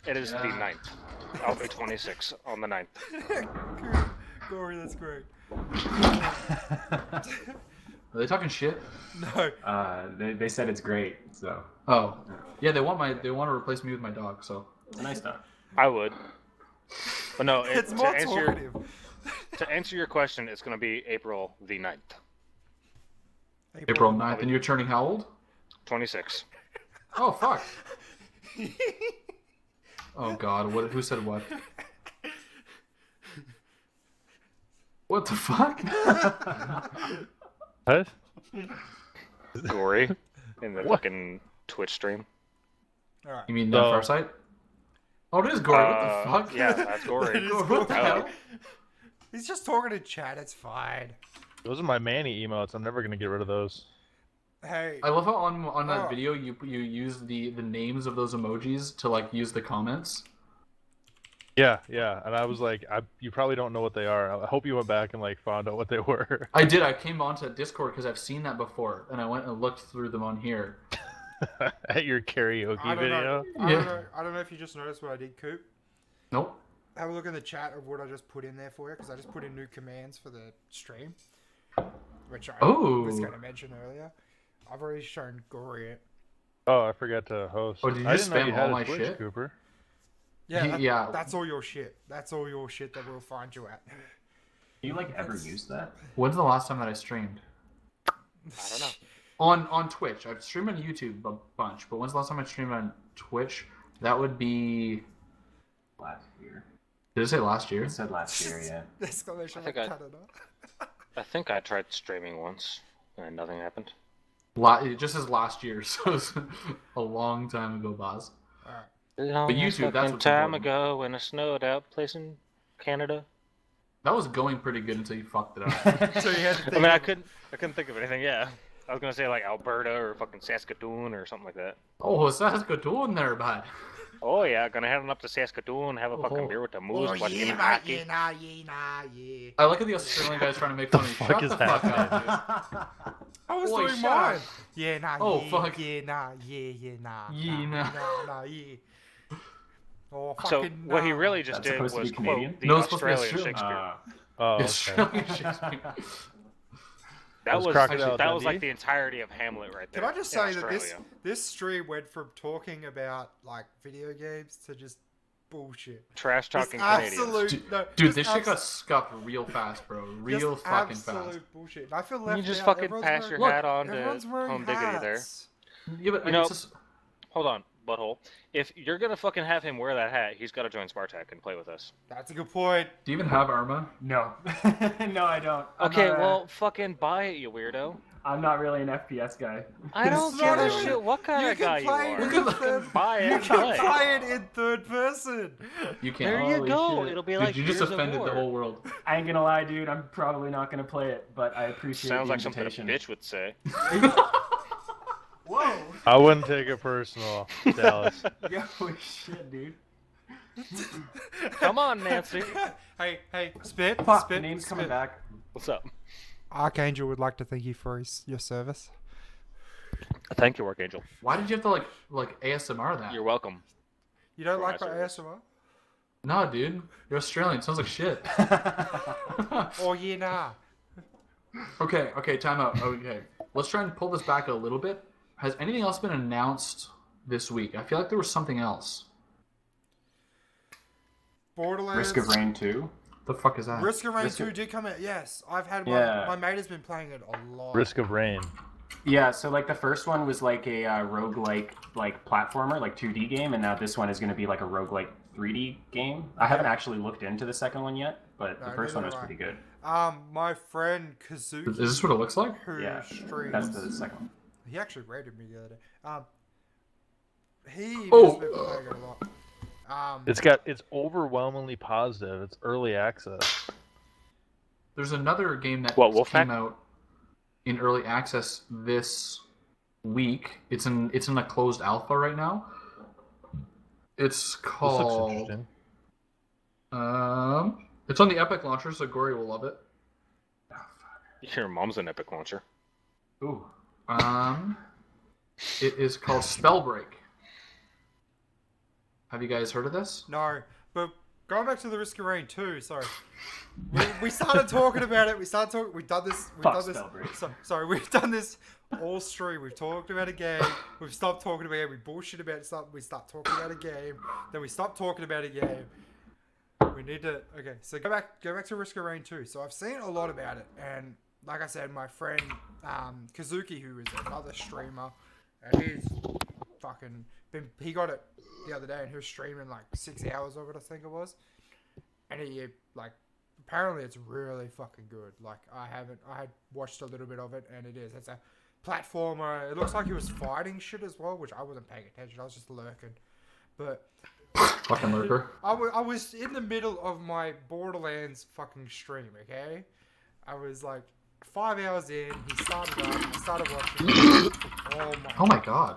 it is the 9th. I'll be 26 on the 9th. Gory, that's great. Are they talking shit? No. They said it's great, so Oh, yeah. They want to replace me with my dog. So it's a nice dog. I would. But no, It's to, more answer talkative. to answer your question, it's going to be April the 9th. April 9th, and you're turning how old? 26. Oh fuck. Oh god, what? Who said what? What the fuck? what? Gory in the What? fucking Twitch stream. All right. You mean No. Farsight? Oh, it is gory. What the fuck? Yeah, that's It gory. is What the gory. hell? He's just talking to chat. It's fine. Those are my Manny emotes. I'm never gonna get rid of those. Hey, I love how on that Oh. video you use the names of those emojis to like use the comments. Yeah, and I was like, you probably don't know what they are. I hope you went back and like found out what they were. I did. I came onto Discord because I've seen that before, and I went and looked through them on here. At your karaoke I don't know. video. I don't know if you just noticed what I did, Coop. Nope. Have a look in the chat of what I just put in there for you, because I just put in new commands for the stream, which I was going to mention earlier. I've already shown Gory it. Oh, I forgot to host. Oh, did you I just didn't know spam you had all a my Twitch, shit? Cooper. Yeah, Yeah. that's all your shit. That's all your shit that we'll find you at. Do you like ever use that? When's the last time that I streamed? I don't know. On Twitch. I've streamed on YouTube a bunch, but when's the last time I streamed on Twitch? That would be Last year. Did it say last year? It said last year, yeah. Exclamation I think mark I- Canada. I think I tried streaming once, and nothing happened. It just says last year, so it's a long time ago, boss. But YouTube, that's what's time important. ago when it snowed out place in Canada. That was going pretty good until you fucked it up. So you had to I think mean, I of- couldn't think of anything. Yeah, I was gonna say like Alberta or fucking Saskatoon or something like that. Oh, Saskatoon there, bud. Oh yeah, gonna head on up to Saskatoon, have a Oh. fucking beer with the moose, Oh, watch yeah, game mate, hockey. yeah. I like how the Australian guy's trying to make fun of me. fuck Shut is the fuck happening? up, dude. I was Boy, doing shut up. mine. Yeah, nah, Oh, yeah, fuck. yeah, nah, yeah, nah, Yeah, nah, nah. nah, yeah. Oh, So fucking what he nah. really just That's did supposed to was be quote Canadian? the No, it's supposed to be Australian Australian. Shakespeare. Oh, okay. Australian Shakespeare. That Was was Crocodile that was Dundee? like the entirety of Hamlet right there. Can I just in say that Australia. this stream went from talking about like video games to just bullshit. trash Just talking Canadians? absolute, no, Dude, just this shit got abs- scuffed real fast, bro. Real just fucking absolute fast. bullshit. And I feel left You just out. fucking Everyone's pass wearing- your hat on everyone's to wearing Home Diggity there. hats. Yeah, but You know- it's just... Hold on, butthole. If you're gonna fucking have him wear that hat, he's got to join Spartak and play with us. That's a good point. Do you even have Arma? No. No, I don't. Okay, well, fucking buy it, you weirdo. I'm not really an FPS guy. I don't It's give not a even- shit what kind you of can guy you play are. it in third. Buy it You and can play. play it in third person. You There can't. you Holy go. shit. It'll be Dude, like you just Gears of offended War. the whole world. I ain't gonna lie, dude. I'm probably not gonna play it, but I appreciate Sounds the like something a invitation. bitch would say. Whoa! I wouldn't take it personal, Dallas. Yo, shit, dude. Come on, Nancy. Hey, Spit. Fuck, Spit, the name's coming Spit. back. What's up? Archangel would like to thank you for your service. Thank you, Archangel. Why did you have to like ASMR that? You're welcome. You don't For like my my service. ASMR? No, dude. You're Australian. It sounds like shit. Oh yeah, nah. Okay, time out. Okay. Let's try and pull this back a little bit. Has anything else been announced this week? I feel like there was something else. Borderlands. Risk of Rain 2. The fuck is that? Risk of Rain Risk 2 of- did come out. Yes, I've had Yeah. my mate has been playing it a lot. Risk of Rain. Yeah, so like the first one was like a roguelike like platformer, like 2D game, and now this one is going to be like a roguelike 3D game. I haven't actually looked into the second one yet, but the No, first one neither was have I. pretty good. My friend Kazuki, Is this what it looks like? who Yeah, streams, that's the second one. he actually rated me the other day. He Oh. has been playing it a lot. It's overwhelmingly positive. It's early access. There's another game that What, Wolfpack? came out in early access this week. It's in a closed alpha right now. It's This looks called interesting. it's on the Epic launcher, so Gory will love it. Your mom's an epic launcher. Ooh. It is called Spellbreak. Have you guys heard of this? No, but going back to the Risk of Rain 2, sorry. We started talking about it. We've done this. Fuck Spellbreak. Sorry, we've done this all stream. We've talked about a game. We've stopped talking about it. We bullshit about something. We start talking about a game. Then we stop talking about a game. We need to. Okay, so go back to Risk of Rain 2. So I've seen a lot about it, and like I said, my friend Kazuki, who is another streamer, and he's fucking he got it the other day, and he was streaming like 6 hours of it, I think it was, and he like apparently it's really fucking good. Like I had watched a little bit of it, and it's a platformer. It looks like he was fighting shit as well, which I wasn't paying attention. I was just lurking, but. Fucking lurker. I was in the middle of my Borderlands fucking stream, okay? I was like 5 hours in, he started up. I started watching. Oh my god.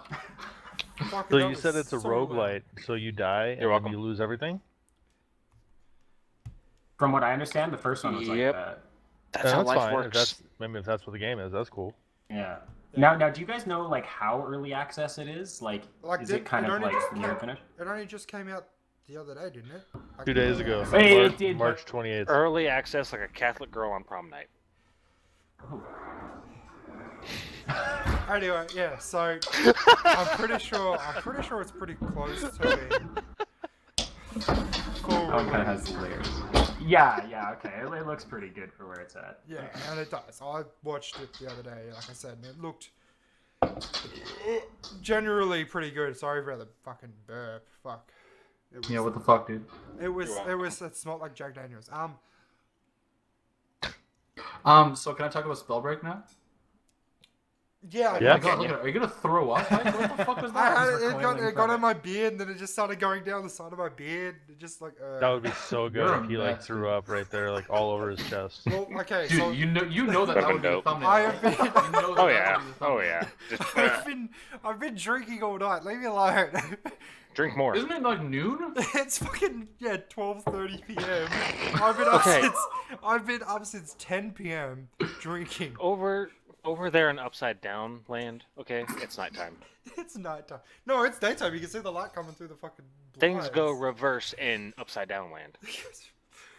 Fucking, So that you was said it's a so roguelite, so you die and You're then welcome. you lose everything? From what I understand, the first one was like Yep. that. That's how that's life fine. works. If that's what the game is, that's cool. Yeah. Yeah. Now, do you guys know like how early access it is? Like is it kind of like near finished? It only just came out the other day, didn't it? Like, 2 days ago, Hey, March, it did, March 28th. Early access like a Catholic girl on prom night. Anyway, yeah. So I'm pretty sure it's pretty close to being full Oh, it kind of release. has layers. Yeah, okay. It looks pretty good for where it's at. Yeah, and it does. I watched it the other day, like I said, and it looked generally pretty good. Sorry for the fucking burp. Fuck. It was, Yeah, what the fuck, dude? it smelled like Jack Daniels. So can I talk about Spellbreak now? Yeah. Yeah. Oh my god, look at it. Are you gonna throw up? Like, what the fuck was that? I had Just it got recoiling in my beard, and then it just started going down the side of my beard. It just like. That would be so good You're a if he like mess, threw dude. up right there, like all over his chest. Well, okay, Dude, so you know that That'd would be the dope. thumbnail. I have been. You know that Oh that yeah. would be the Oh thumbnail. yeah. Just I've been drinking all night. Leave me alone. drink more. Isn't it like noon? It's fucking 12:30 p.m. I've been up since 10 p.m. drinking. Over there in Upside Down land, okay, it's nighttime. It's nighttime. No, it's daytime. You can see the light coming through the fucking Things go blinds. reverse in Upside Down land.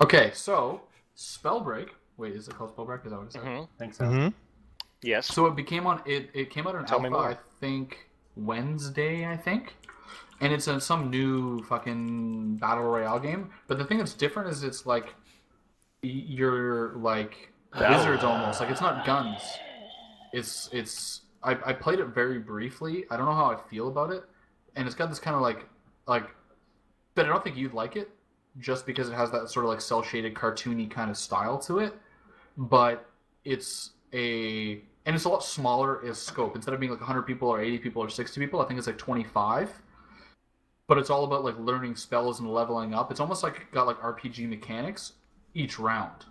Okay, so Spellbreak. Wait, is it called Spellbreak? Is that what it said? Mm-hmm. I think so. Mm-hmm. Yes. So it came out in Tell me alpha, more. I think Wednesday, I think. And it's some new fucking battle royale game. But the thing that's different is it's like you're like wizards almost. Like it's not guns. I played it very briefly. I don't know how I feel about it. And it's got this kind of like but I don't think you'd like it just because it has that sort of like cel shaded cartoony kind of style to it. But it's a lot smaller in scope. Instead of being like 100 people or 80 people or 60 people, I think it's like 25. But it's all about like learning spells and leveling up. It's almost like got like RPG mechanics each round.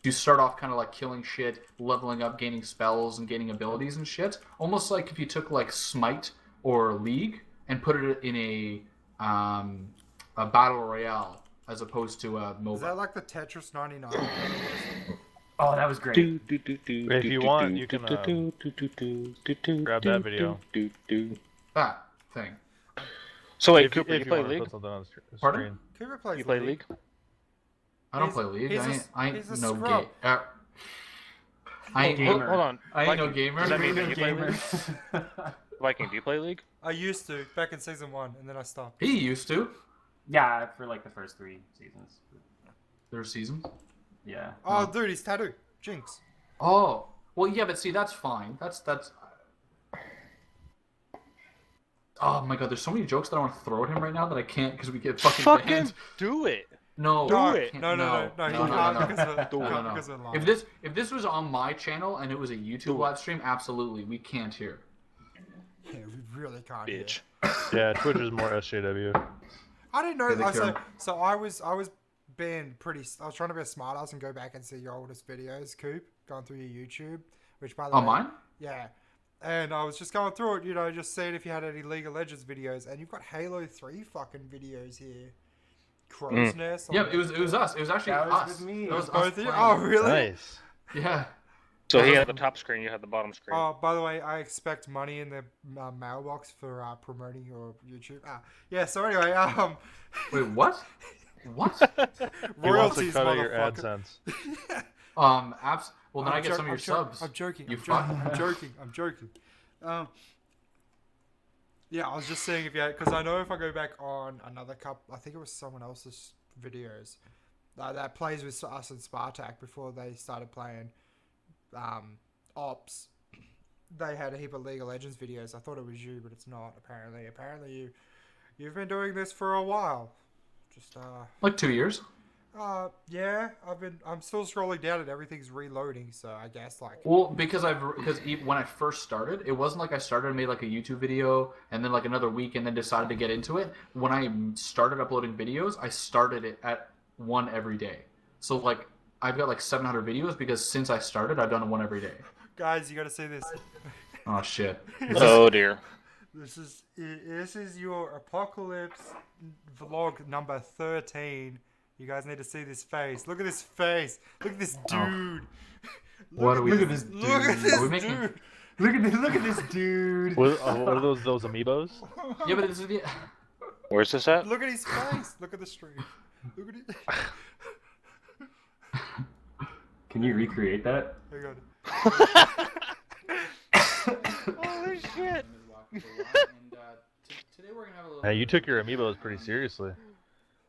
You start off kind of like killing shit, leveling up, gaining spells and gaining abilities and shit. Almost like if you took like Smite or League and put it in a battle royale as opposed to a MOBA. Is that like the Tetris 99? Oh, that was great. If you want, you can grab that video. That thing. So wait, If Cooper, you if play want to League? put something on the Pardon? screen. Cooper plays You play League? I don't He's- play League. he's I ain't he's a no scrub. game. I ain't Hold gamer. on. I ain't no Viking, gamer. Does that mean that I'm you a play gamer. League? Viking, do you play League? I used to back in season 1, and then I stopped. He used to. Yeah, for like the first 3 seasons. Their seasons. Yeah. Oh, dude, he's tattooed. Jinx. Oh, well, yeah, but see, that's fine. That's. Oh my god, there's so many jokes that I want to throw at him right now that I can't because we get fucking banned. do it. No, Do I it. can't- No, you no, can't no. because of No, no, no. because of live. If this was on my channel and it was a YouTube live stream, absolutely, we can't hear. Yeah, we really can't. Bitch. Yeah, Twitch is more SJW. I didn't know. Yeah, they So, care. so I was being pretty. I was trying to be a smartass and go back and see your oldest videos, Coop, going through your YouTube. Which by the Oh, way, mine? yeah. And I was just going through it, you know, just seeing if you had any League of Legends videos, and you've got Halo 3 fucking videos here. Crow's Nest. Yeah, it was us. It was actually That was us. with me. It was both us of you. playing. Oh, really? Nice. Yeah. So he had the top screen, you had the bottom screen. Oh, by the way, I expect money in the mailbox for promoting your YouTube. Yeah. So anyway, Wait, what? What? He wants to royalties, cut out your motherfucker. AdSense. Apps. Well, then I get some of your subs. I'm joking. You I'm joking. I'm joking. Yeah, I was just saying if you because I know if I go back on another couple, I think it was someone else's videos that plays with us and Spartak before they started playing Ops. They had a heap of League of Legends videos. I thought it was you, but it's not. Apparently you've been doing this for a while. Just Like 2 years. yeah, I'm still scrolling down and everything's reloading, so I guess like Well, because when I first started, it wasn't like I started and made like a YouTube video and then like another week and then decided to get into it. When I started uploading videos, I started it at one every day. So like I've got like 700 videos because since I started, I've done one every day. Guys, you gotta see this. Oh shit. Oh dear. This is your apocalypse vlog number 13. You guys need to see this face. Look at this face. Look at this dude. What are we? Look at this dude. Look at this dude. Look at this dude. What are those amiibos? Yeah, but this is the. Where's this at? Look at his face. Look at the stream. Look at it. Can you recreate that? Hang on. Holy shit! Today we're gonna have a little. Hey, you took your amiibos pretty seriously.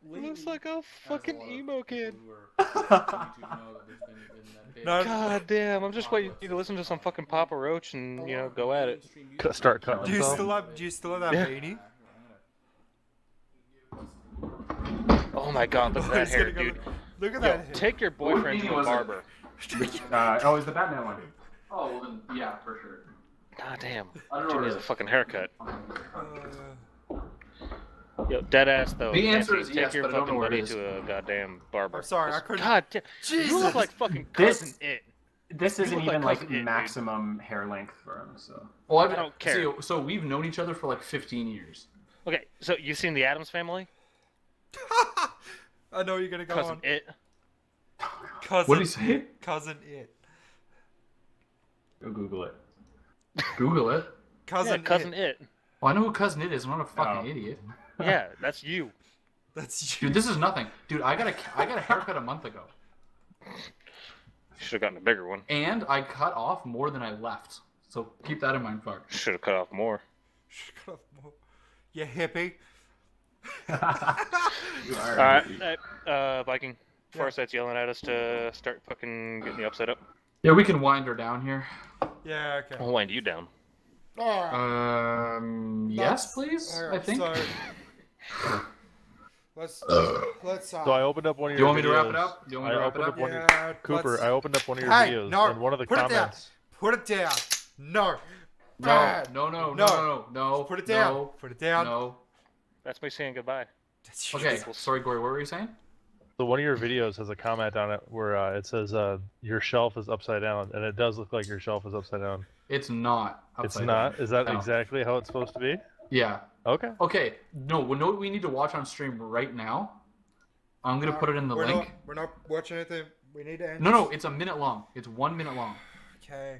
Looks like a fucking emo kid. No. God damn! I'm just waiting to listen to some fucking Papa Roach and go at it. Start cutting Do you himself. still have that Yeah. beanie? Oh my god! Look at that He's hair, gonna go- dude. Look at Yo, that hair. take your boyfriend to a was it? barber. Oh, is the Batman one? Oh, well then, yeah, for sure. God damn! I don't know Dude where needs it a is. fucking haircut. Uh, Yo, dead ass though. The answer Nancy, is take yes, your but I don't fucking know where it buddy is. to a goddamn barber. I'm sorry, I couldn't. God damn! Jesus. You look like fucking This- cousin it. This You isn't look like even like Cousin It, dude. maximum hair length for him, so. Well, I don't care. So we've known each other for like 15 years. Okay, so you've seen the Addams Family? I know you're gonna go Cousin on. it. Cousin. What did he say? Cousin it. Go Google it. Google it. Cousin. Yeah, cousin it. it. Well, I know who cousin it is. I'm not a fucking Oh. idiot. Yeah, that's you. That's you. Dude, this is nothing. Dude, I got a haircut a month ago, Should have gotten a bigger one. and I cut off more than I left. So keep that in mind, fuck. Should have cut off more. Cut off more. You hippie. You are All right, right. Viking. Farsight's yelling at us to start fucking getting the upside up. Yeah, we can wind her down here. Yeah. Okay. I'll wind you down. Alright. Yes, please. I think. So, let's. So I opened up one of Do you your want me videos. to wrap it up? Do you want me to I wrap it opened up? up one of your, Yeah, Cooper, let's- I opened up one of your Hey, videos, no, and one of the put it down. comments. Put it down. No. No, Bad. no. Put it down. No, Put it down. no. That's me saying goodbye. That's you. Okay, sorry, Gory. What were you saying? So one of your videos has a comment on it where it says your shelf is upside down, and it does look like your shelf is upside down. It's not. It's upside not. down. Is that No. exactly how it's supposed to be? Yeah. Okay. Okay. No, we know what we need to watch on stream right now. I'm gonna put it in the we're link. Not, we're not watching anything. We need to end. No, this. it's a minute long. It's 1 minute long. Okay.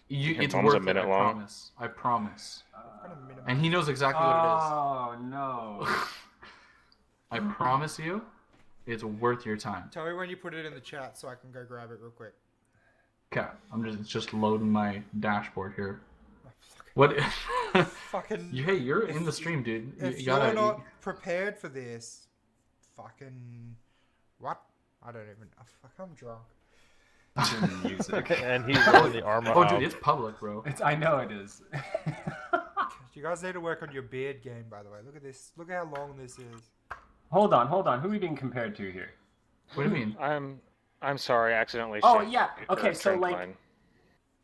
It's one's worth a minute it. long? I promise. I promise. I'm gonna minimize. And he knows exactly what Oh no. it is. I promise you, it's worth your time. Tell me when you put it in the chat so I can go grab it real quick. Okay, it's just loading my dashboard here. What? Fucking. Hey, you're in the stream, dude. If You gotta. you're not prepared for this, fucking. What? I don't even. Fuck, I'm drunk. Music. And he's wearing the armor. Oh, out. dude, it's public, bro. I know it is. You guys need to work on your beard game, by the way. Look at this. Look how long this is. Hold on. Who are we being compared to here? What do you mean? I'm sorry, I accidentally. Oh, shaved- yeah. Okay, so, trimmed like, mine.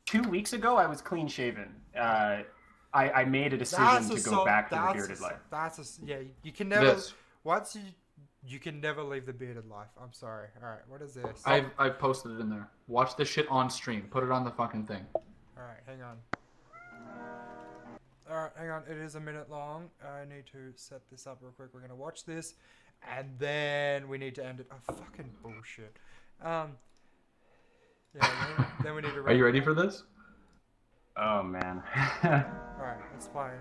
2 weeks ago, I was clean shaven. I made a decision to go back to the bearded life. Yeah. You can never. This. Once you can never leave the bearded life. I'm sorry. All right. What is this? I've posted it in there. Watch this shit on stream. Put it on the fucking thing. All right. Hang on. All right. Hang on. It is a minute long. I need to set this up real quick. We're gonna watch this, and then we need to end it. Oh, fucking bullshit. Yeah. Then we need to. Are you ready for this? Oh man. All right. Let's play.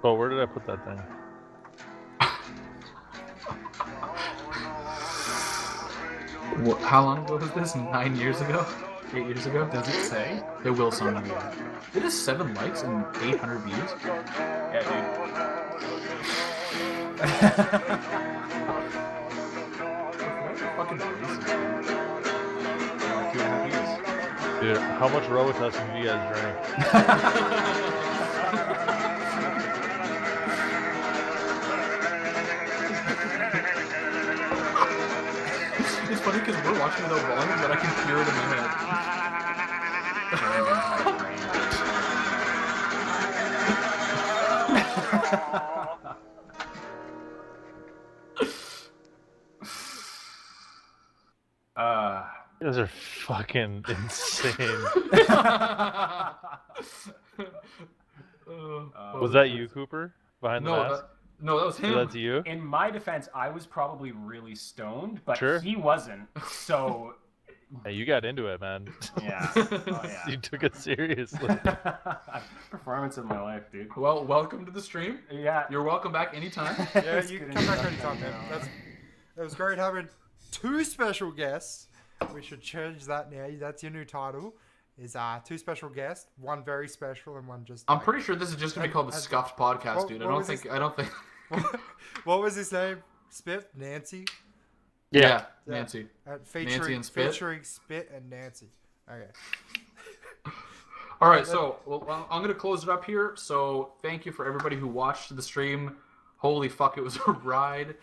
Oh, where did I put that thing? How long ago was this? 9 years ago? 8 years ago? Does it say? It will sound like that. It has 7 likes and 800 views. Fucking crazy. Dude, how much Robitussin have you guys drank? It's funny because we're watching without volume, but I can hear it in my head. guys are fucking insane. Was that you, Cooper? Behind the mask? No, that was him. So that's you? In my defense, I was probably really stoned, but Sure. he wasn't. So Hey, you got into it, man. yeah, oh yeah. You took it seriously. Performance of my life, dude. Well, welcome to the stream. Yeah, You're welcome back anytime. Yeah, you can come back anytime, man. It was great having 2 special guests. We should change that now. That's your new title. Is 2 special guests, 1 very special and 1 just. I'm pretty sure this is just gonna be called the Scuffed podcast, dude. I don't think. What was his name? Spit? Nancy? Yeah, Nancy. Featuring, Nancy and Spit? Featuring Spit and Nancy. Okay. All right, so I'm going to close it up here. So thank you for everybody who watched the stream. Holy fuck, it was a ride.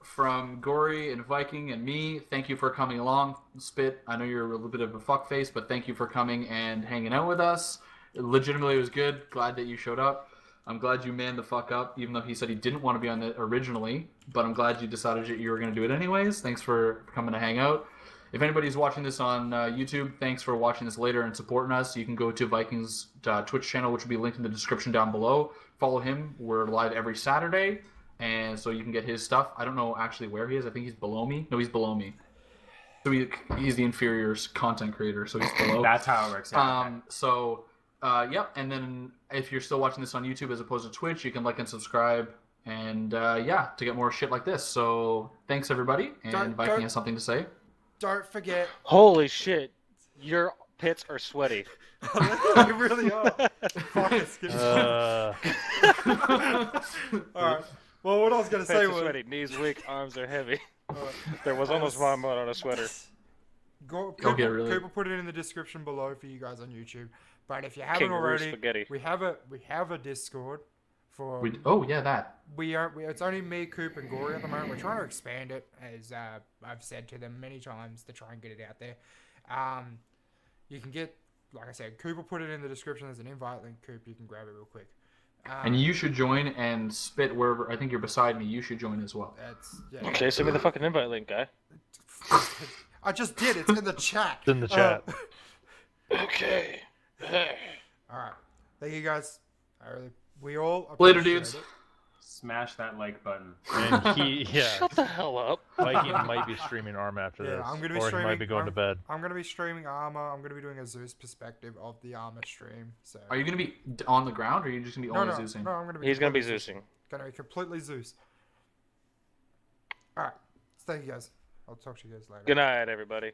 From Gory and Viking and me, thank you for coming along. Spit, I know you're a little bit of a fuckface, but thank you for coming and hanging out with us. Legitimately, it was good. Glad that you showed up. I'm glad you manned the fuck up, even though he said he didn't want to be on it originally. But I'm glad you decided you were going to do it anyways. Thanks for coming to hang out. If anybody's watching this on YouTube, thanks for watching this later and supporting us. You can go to Viking's Twitch channel, which will be linked in the description down below. Follow him. We're live every Saturday, and so you can get his stuff. I don't know actually where he is. I think he's below me. No, he's below me. So he's the inferior content creator, so he's below. That's how it works. Yeah. Yep. And then if you're still watching this on YouTube as opposed to Twitch, you can like and subscribe. And to get more shit like this. So thanks everybody. And Viking has something to say. Don't forget. Holy shit, your pits are sweaty. They really are. Fuck it. Alright. Well, what I was going to say Pits are was. sweaty, knees weak, arms are heavy. There was almost vomit on a sweater. Cooper put it in the description below for you guys on YouTube. But if you haven't Kangaroo already, spaghetti. we have a Discord for. That. It's only me, Coop, and Gory at the moment. We're trying to expand it, as I've said to them many times, to try and get it out there. You can get, like I said, Cooper put it in the description. There's an invite link, Coop. You can grab it real quick. And you should join and Spit wherever. I think you're beside me. You should join as well. Okay, send me the fucking invite link, guy. I just did. It's in the chat. It's in the chat. Okay. Alright. Thank you guys. We all Later, appreciate dudes. it. Smash that like button. And Shut the hell up. Viking might be streaming ARM after this. I'm gonna be or streaming, he might be going to bed. I'm going to be streaming Armor. I'm going to be doing a Zeus perspective of the Armor stream. So. Are you going to be on the ground, or are you just going to be only Zeusing? No, I'm going to be. He's gonna be Zeusing. Going to be completely Zeus. All right. Thank you guys. I'll talk to you guys later. Good night, everybody.